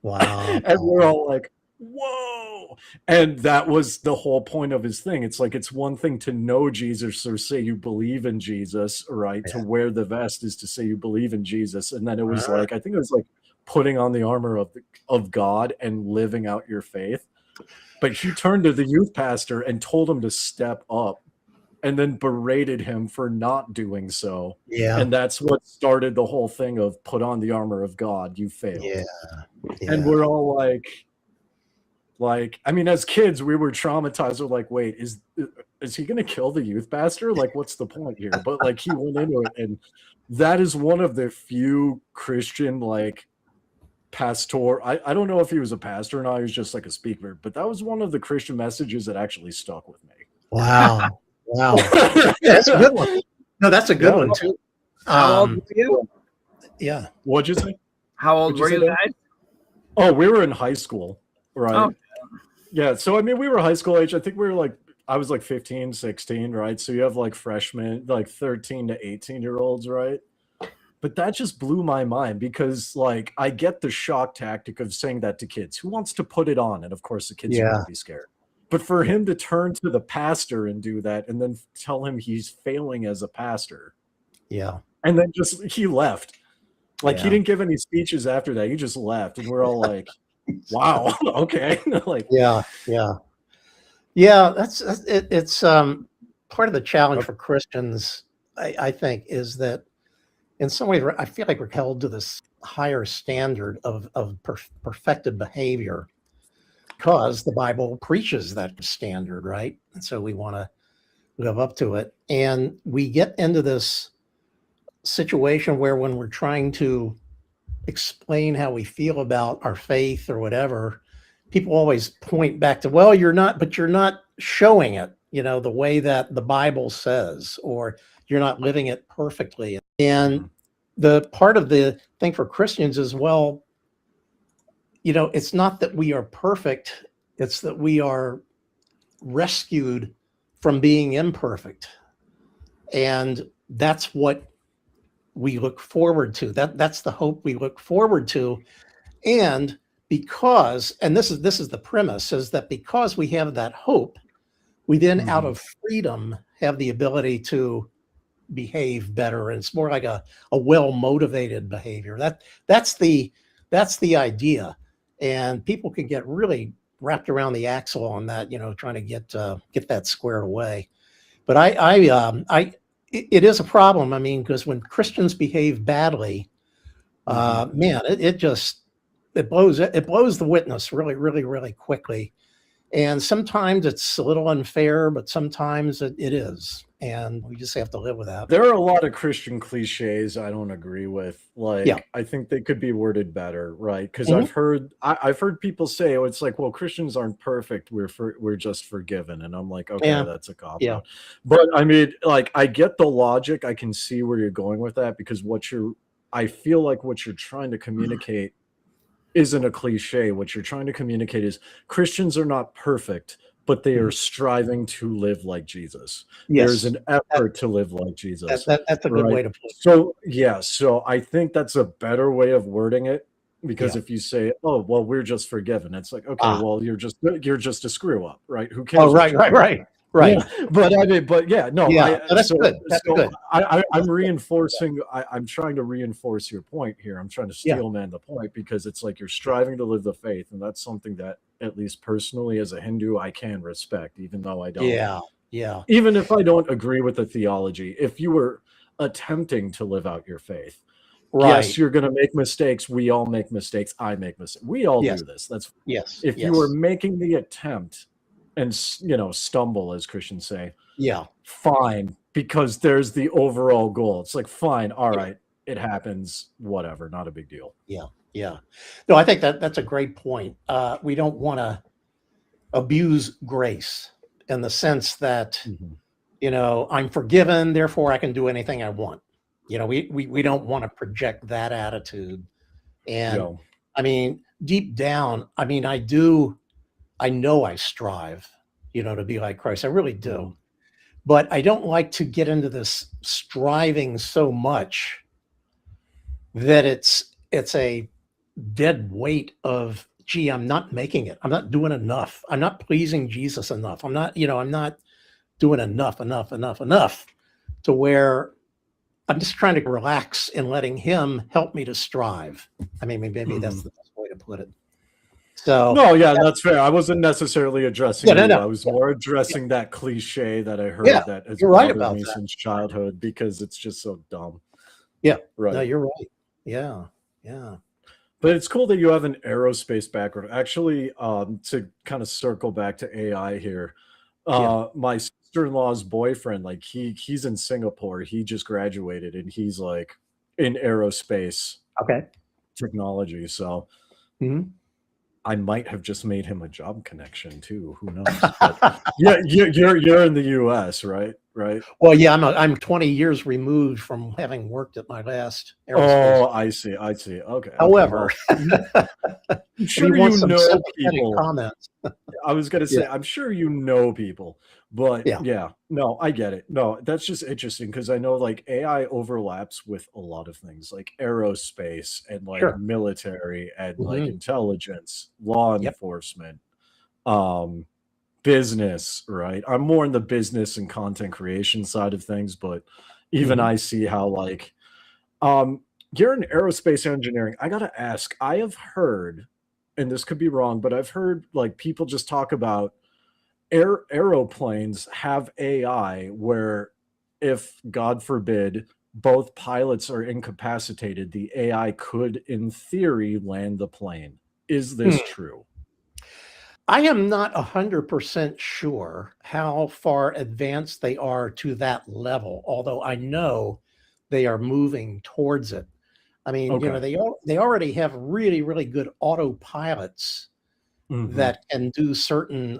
Wow. And we're all like, whoa. And that was the whole point of his thing. It's like, it's one thing to know Jesus or say you believe in Jesus, right? Yeah. To wear the vest is to say you believe in Jesus. And then it was like, I think it was like putting on the armor of God and living out your faith. But he turned to the youth pastor and told him to step up, and then berated him for not doing so. Yeah. And that's what started the whole thing of put on the armor of God, you failed. Yeah. And we're all like, I mean, as kids, we were traumatized. We're like, wait, is he going to kill the youth pastor? Like, what's the point here? But like, he went into it. And that is one of the few Christian, like, pastor. I don't know if he was a pastor or not. He was just like a speaker, but that was one of the Christian messages that actually stuck with me. Wow. Wow. That's a good one. No, that's a good one too. How old were you? Yeah. What'd you say? How old were you guys? Oh, we were in high school, right? Oh. Yeah. So, I mean, we were high school age. I think we were like, I was like 15, 16, right? So you have like freshmen, like 13 to 18-year-olds, right? But that just blew my mind, because like, I get the shock tactic of saying that to kids. Who wants to put it on? And of course the kids are going to be scared. But for him to turn to the pastor and do that, and then tell him he's failing as a pastor. Yeah. And then just, he left. Like, he didn't give any speeches after that. He just left. And we're all like, wow, okay. Like, yeah. It's part of the challenge for Christians, I think, is that in some ways, I feel like we're held to this higher standard of perfected behavior, because the Bible preaches that standard, right? And so we want to live up to it. And we get into this situation where, when we're trying to explain how we feel about our faith or whatever, people always point back to, well, you're not showing it, the way that the Bible says, or you're not living it perfectly. And the part of the thing for Christians is, well, it's not that we are perfect, it's that we are rescued from being imperfect. And that's what we look forward to. That's the hope we look forward to. And this is the premise, is that because we have that hope, we then out of freedom have the ability to behave better. And it's more like a well-motivated behavior. That's the idea. And people can get really wrapped around the axle on that, trying to get that squared away. But it is a problem. I mean, because when Christians behave badly, man, it blows the witness really, really, really quickly. And sometimes it's a little unfair, but sometimes it is. and we just have to live with that. There are a lot of Christian cliches I don't agree with. Like, Yeah. I think they could be worded better, right? Because Mhm. I've heard people say, "Oh, it's like, well, Christians aren't perfect. We're just forgiven," and I'm like, okay, Yeah. that's a cop Yeah. out. But I mean, like, I get the logic. I can see where you're going with that because I feel like what you're trying to communicate isn't a cliche. What you're trying to communicate is Christians are not perfect, but they are Mhm. striving to live like Jesus. There's Yes. an effort to live like Jesus, That's a good right? way to put it. So, yeah, so I think that's a better way of wording it because Yeah. if you say, "Oh, well, we're just forgiven," it's like, okay, Ah. well, you're just a screw up, right? Who Oh, cares what you do? right. Yeah, but I mean, but yeah, no, Yeah. No, that's so good. That's good. I'm reinforcing. I'm trying to reinforce your point here. I'm trying to Yeah. steelman the point because it's like you're striving to live the faith, and that's something that, at least personally, as a Hindu, I can respect, even though I don't. Yeah. Yeah. Even if I don't agree with the theology, if you were attempting to live out your faith, yes, Right. you're going to make mistakes. We all make mistakes. I make mistakes. We all Yes. do this. That's Yes. if you Yes. were making the attempt and stumble, as Christians say, Yeah. fine, because there's the overall goal. It's like, fine, all Yeah. right, it happens, whatever, not a big deal. Yeah. Yeah. No, I think that's a great point. We don't want to abuse grace in the sense that, Mhm. I'm forgiven, therefore I can do anything I want. We don't want to project that attitude. And No. I mean, deep down, I know I strive, to be like Christ. I really do. Mhm. But I don't like to get into this striving so much that it's a dead weight of, gee, I'm not making it. I'm not doing enough. I'm not pleasing Jesus enough. I'm not doing enough to where I'm just trying to relax and letting him help me to strive. I mean, maybe that's the best way to put it. So No, yeah, that's fair. I wasn't necessarily addressing Yeah, no, you. no. I was more addressing that cliche that I heard Yeah, that has you're right bothered about me that. since childhood because it's just so dumb. Yeah, Right. no, you're right. Yeah, yeah. But it's cool that you have an aerospace background. Actually, to kind of circle back to AI here, Yeah. my sister-in-law's boyfriend, like he's in Singapore. He just graduated and he's like in aerospace Okay. technology. So Mhm. I might have just made him a job connection too. Who knows? But yeah, you're in the US, right? Right. Well, yeah, I'm 20 years removed from having worked at my last aerospace. Oh, I see. I see. Okay. Okay. However, Well, I'm if sure you want you some know sympathetic people. comments, I was gonna yeah, say, I'm sure you know people, but yeah, yeah, no, I get it. No, that's just interesting because I know like AI overlaps with a lot of things like aerospace and like sure. military and like Hmm. intelligence, law Yep. enforcement, um, business, right? I'm more in the business and content creation side of things, but even Hmm. I see how like um you're in aerospace engineering. I gotta ask, I have heard, and this could be wrong, but I've heard like people just talk about aeroplanes have AI where if God forbid both pilots are incapacitated, the AI could in theory land the plane. Is this true? I am not 100% sure how far advanced they are to that level, although I know they are moving towards it. I mean, Okay. they already have really, really good autopilots Hmm. that can do certain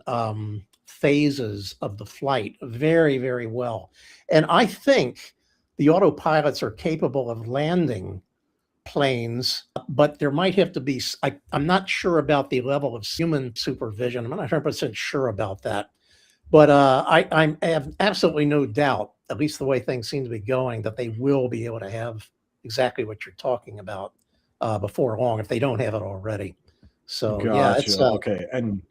phases of the flight very, very well. And I think the autopilots are capable of landing planes, but there might have to be, I'm not sure about the level of human supervision. I'm not 100% sure about that. But I have absolutely no doubt, at least the way things seem to be going, that they will be able to have exactly what you're talking about before long, if they don't have it already. So yeah, Gotcha. it's Okay. And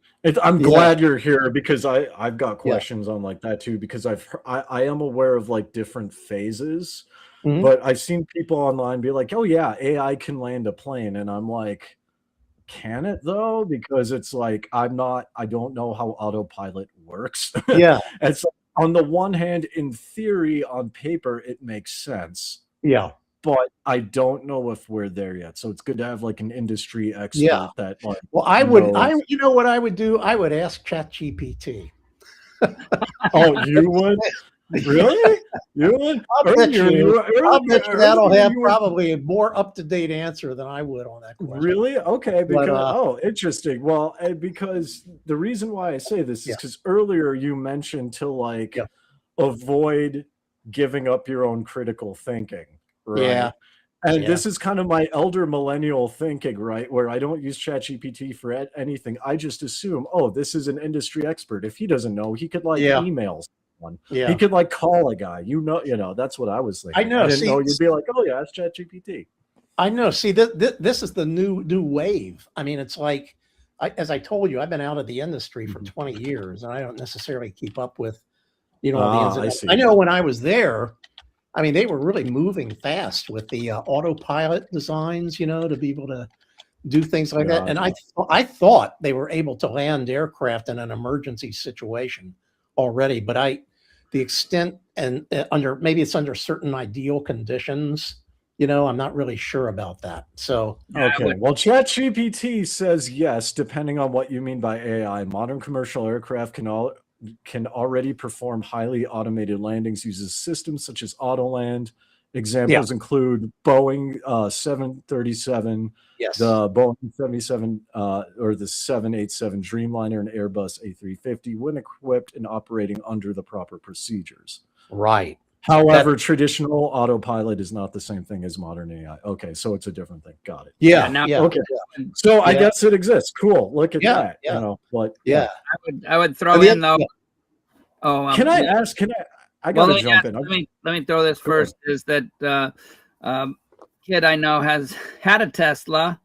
I'm yeah, glad you're here because I've got yeah. questions on like that too because I am aware of like different phases, Mhm. but I've seen people online be like, "Oh yeah, AI can land a plane," and I'm like, "Can it though?" Because it's like I don't know how autopilot works. Yeah, And so on the one hand, in theory, on paper, it makes sense, yeah, but I don't know if we're there yet. So it's good to have like an industry yeah. expert that like Well, knows. you know what I would do? I would ask ChatGPT. Oh, you would? Really? I'll bet you that'll have probably a more up-to-date answer than I would on that question. Really? Okay. Because But, interesting. Well, because the reason why I say this is because earlier you mentioned to like avoid giving up your own critical thinking, right? Yeah. And this is kind of my elder millennial thinking, right? Where I don't use ChatGPT for anything. I just assume, oh, this is an industry expert. If he doesn't know, he could like email someone. Yeah. He could like call a guy. You know, that's what I was thinking. I know. I didn't know you'd be like, oh yeah, it's ChatGPT. I know. See, this is the new wave. I mean, it's like, as I told you, I've been out of the industry for 20 years, and I don't necessarily keep up with, the ins and outs. I know when I was there, I mean, they were really moving fast with the autopilot designs, to be able to do things like that. And I thought they were able to land aircraft in an emergency situation already, but the extent and maybe it's under certain ideal conditions, I'm not really sure about that. So okay, well, ChatGPT says yes, depending on what you mean by AI. Modern commercial aircraft can already perform highly automated landings, uses systems such as Autoland. Examples include Boeing 737, the Boeing 77 or the 787 Dreamliner, and Airbus A350 when equipped and operating under the proper procedures. Right. However, traditional autopilot is not the same thing as modern AI. Okay, so it's a different thing. Got it. Yeah. Okay. So I guess it exists. Cool. Look at that. Yeah. But I would throw in though. Can I ask? I gotta jump in. Let me throw this first. Is that kid I know has had a Tesla,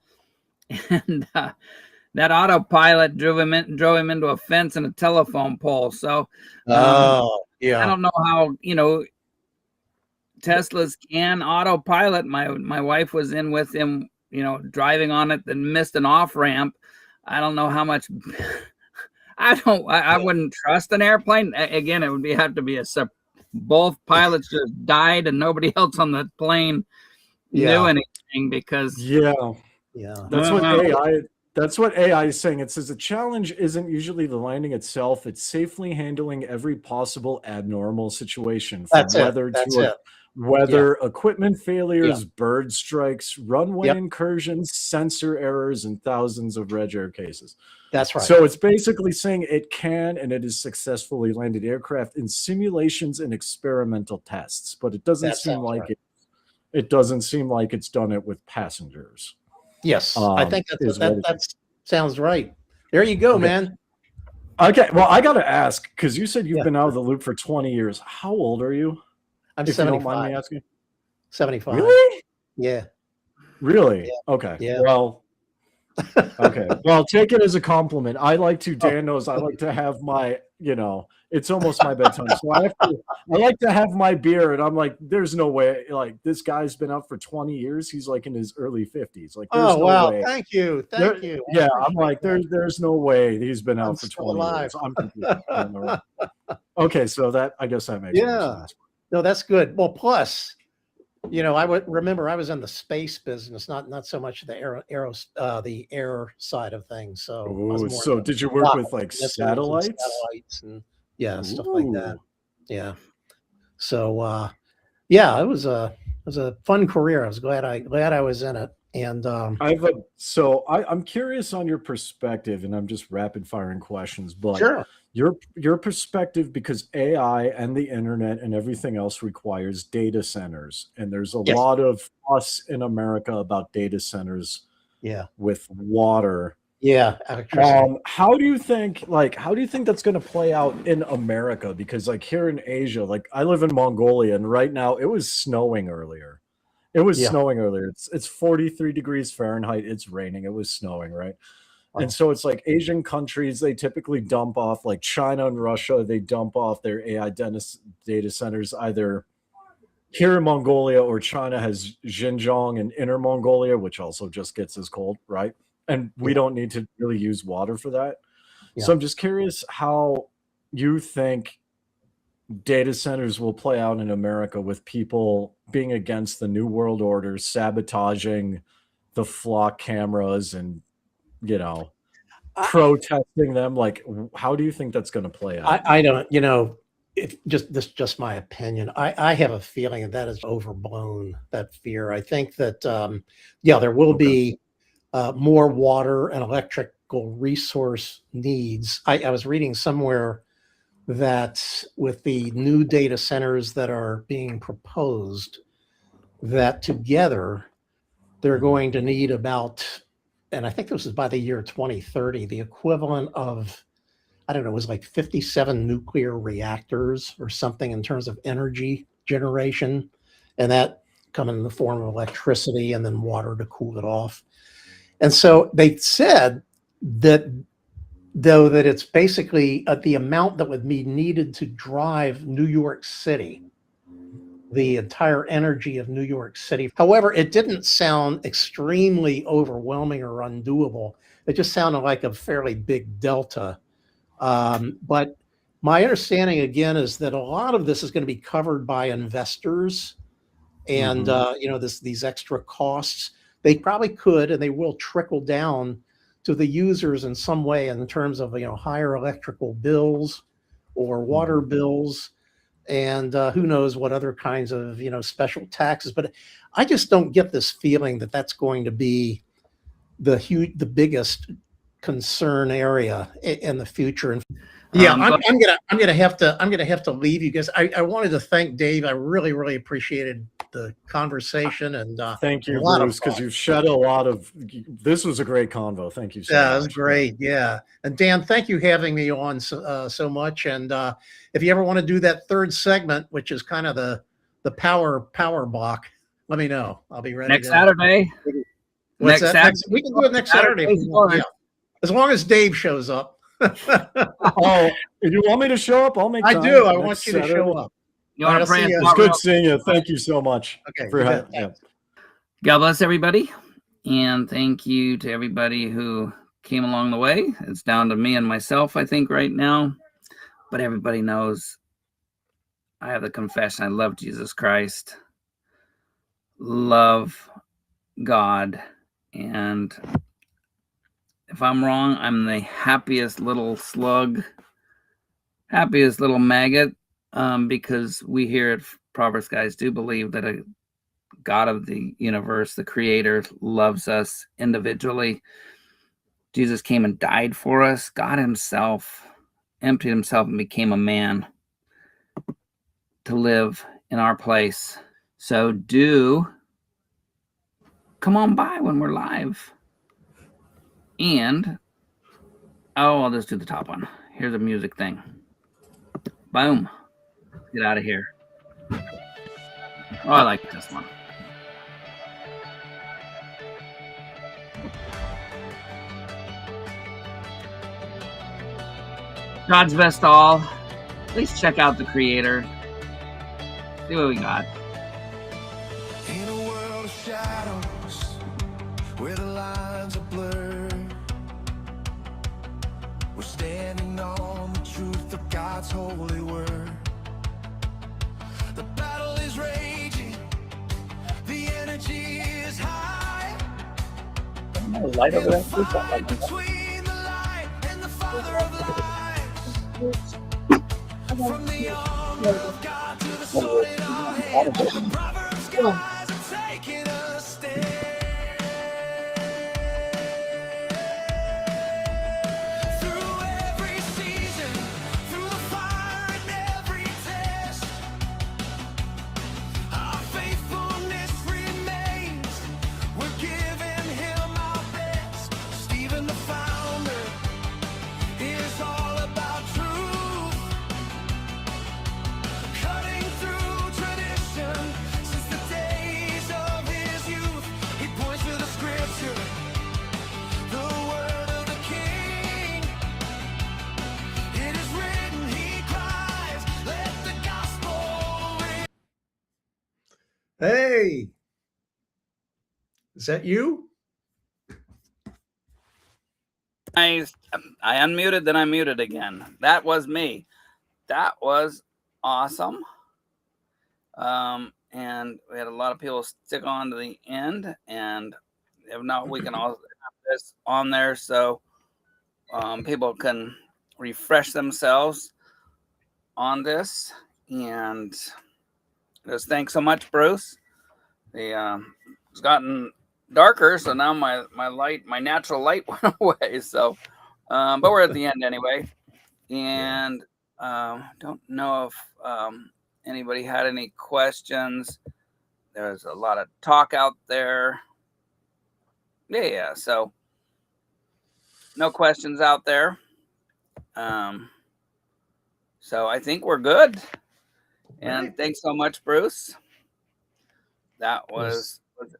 and that autopilot drove him into a fence and a telephone pole. So I don't know how Teslas can autopilot. My wife was in with him, driving on it, then missed an off ramp. I don't know how much. I wouldn't trust an airplane. Again, it would have to be both pilots just died and nobody else on the plane knew anything because that's what AI is saying. It says the challenge isn't usually the landing itself; it's safely handling every possible abnormal situation, from weather equipment failures, bird strikes, runway incursions, sensor errors, and thousands of red air cases. That's right. So it's basically saying it can and it has successfully landed aircraft in simulations and experimental tests, but it doesn't seem like it doesn't seem like it's done it with passengers. Yes, I think that sounds right. There you go, man. Okay, well, I got to ask, because you said you've been out of the loop for 20 years. How old are you? I'm if 75. You don't mind me asking? 75. Really? Yeah. Really? Yeah. Okay. Yeah. Well, okay. Well, take it as a compliment. Dan knows I like to have my, it's almost my bedtime. So I like to have my beer, and I'm like, there's no way, like, this guy's been out for 20 years. He's like in his early 50s. Like, there's no way. Thank you. Thank you. Yeah. I'm like, there's no way he's been out for 20 years. I'm confused. Okay. So I guess that makes sense. No, that's good. Well, plus, I would remember I was in the space business, not so much the air side of things. So, did you work with like satellites and stuff like that? Yeah. So, it was a fun career. I was glad I was in it. And I'm curious on your perspective, and I'm just rapid firing questions, but sure. Your perspective, because AI and the internet and everything else requires data centers, and there's a lot of fuss in America about data centers with water. Yeah. How do you think that's going to play out in America? Because like here in Asia, like I live in Mongolia, and right now it was snowing earlier. It's 43 degrees Fahrenheit. It's raining. It was snowing, right? And so it's like Asian countries, they typically dump off, like China and Russia, they dump off their AI data centers either here in Mongolia, or China has Xinjiang and Inner Mongolia, which also just gets as cold, right? And we don't need to really use water for that. Yeah. So I'm just curious how you think data centers will play out in America with people being against the New World Order, sabotaging the flock cameras and protesting them. Like, how do you think that's going to play out? I don't, just my opinion. I have a feeling that is overblown, that fear. I think that there will be more water and electrical resource needs. I was reading somewhere that with the new data centers that are being proposed, that together they're going to need about, and I think this is by the year 2030, the equivalent of, I don't know, it was like 57 nuclear reactors or something in terms of energy generation. And that come in the form of electricity and then water to cool it off. And so they said that, though, that it's basically the amount that would be needed to drive New York City, the entire energy of New York City. However, it didn't sound extremely overwhelming or undoable. It just sounded like a fairly big delta. But my understanding, again, is that a lot of this is going to be covered by investors and, these extra costs. They probably could, and they will trickle down to the users in some way in terms of, higher electrical bills or water bills. And who knows what other kinds of, special taxes. But I just don't get this feeling that that's going to be the biggest concern area in the future. And yeah, I'm gonna have to leave you guys. I wanted to thank Dave. I really, really appreciated the conversation, and thank you, Bruce, because you've shed a lot of. This was a great convo. Thank you so much. Yeah, it was great. Yeah, and Dan, thank you having me on so much. And if you ever want to do that third segment, which is kind of the power block, let me know. I'll be ready. Next Saturday. What's that? We can do it next Saturday. Yeah. As long as Dave shows up. Oh, if you want me to show up, I'll make time. I do. I want you to show up. It's good seeing you. Thank you so much. Okay. God bless everybody. And thank you to everybody who came along the way. It's down to me and myself, I think, right now. But everybody knows I have the confession. I love Jesus Christ. Love God. And if I'm wrong, I'm the happiest little slug, happiest little maggot, because we here at Proverbs Guys do believe that a God of the universe, the creator, loves us individually. Jesus came and died for us. God himself emptied himself and became a man to live in our place. So do come on by when we're live. And, I'll just do the top one. Here's a music thing. Boom. Get out of here. Oh, I like this one. God's best all. Please check out the creator. See what we got. In a world of shadows, where the lines are blurred, we're standing on the truth of God's holy word. The battle is raging, the energy is high. Light over there. Fight between the light and the Father of lies. From the arm of God to the sword in our hand, Proverbs guys are taking a stand. Through every season, through the fire and every test, our faithfulness remains. We're giving him our best. Stephen the founder is all about truth, cutting through tradition since the days of his youth. He points to the scripture, the word of the king. It is written, he cries, let the gospel ring. Hey, is that you? I unmuted, then I muted again. That was me. That was awesome. And we had a lot of people stick on to the end. And if not, we can also have this on there so people can refresh themselves on this, and just thanks so much, Bruce. It's gotten darker, so now my natural light went away. So, but we're at the end anyway, and don't know if anybody had any questions. There's a lot of talk out there. Yeah. So, no questions out there. So I think we're good. And Right. thanks so much, Bruce. That was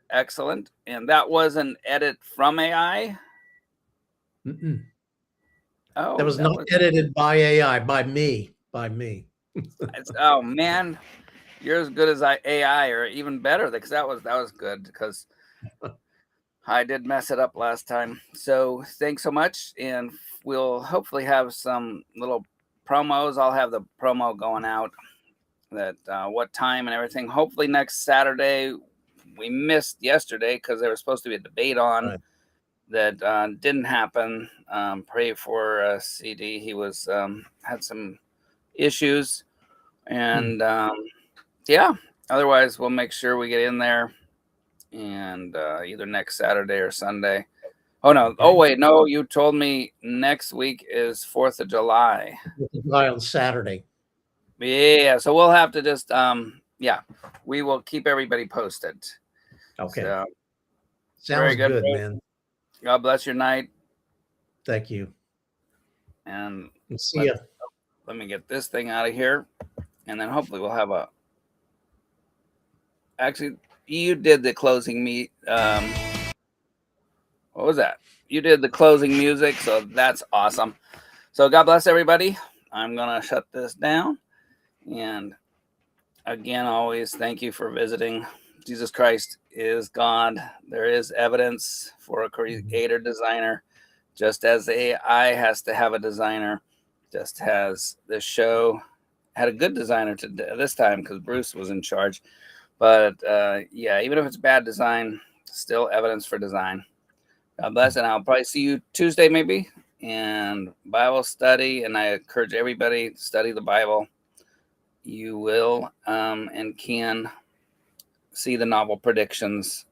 excellent. And that was an edit from AI. Mm-mm. Oh, That was not edited by AI, by me. Oh man, you're as good as AI, or even better, because that was good, because I did mess it up last time. So thanks so much, and we'll hopefully have some little promos. I'll have the promo going out, that what time and everything. Hopefully next Saturday. We missed yesterday because there was supposed to be a debate on. Right. That didn't happen. Pray for CD. He was had some issues, and yeah. Otherwise, we'll make sure we get in there, and either next Saturday or Sunday. Oh no! Oh wait, no. You told me next week is 4th of July. 4th of July on Saturday. Yeah, so we'll have to just yeah, we will keep everybody posted. Okay. So, Sounds very good, man. God bless your night. Thank you. And See ya. Let me get this thing out of here, and then hopefully we'll have a. Actually, you did the closing what was that? You did the closing music, so that's awesome. So God bless everybody. I'm gonna shut this down, and again, always thank you for visiting. Jesus Christ is God. There is evidence for a creator designer, just as AI has to have a designer, just as this show had a good designer this time, because Bruce was in charge. But yeah, even if it's bad design, still evidence for design. God bless, and I'll probably see you Tuesday maybe, and Bible study. And I encourage everybody to study the Bible. You will and can see the novel predictions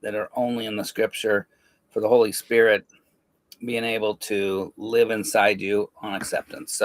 that are only in the Scripture, for the Holy Spirit being able to live inside you on acceptance. So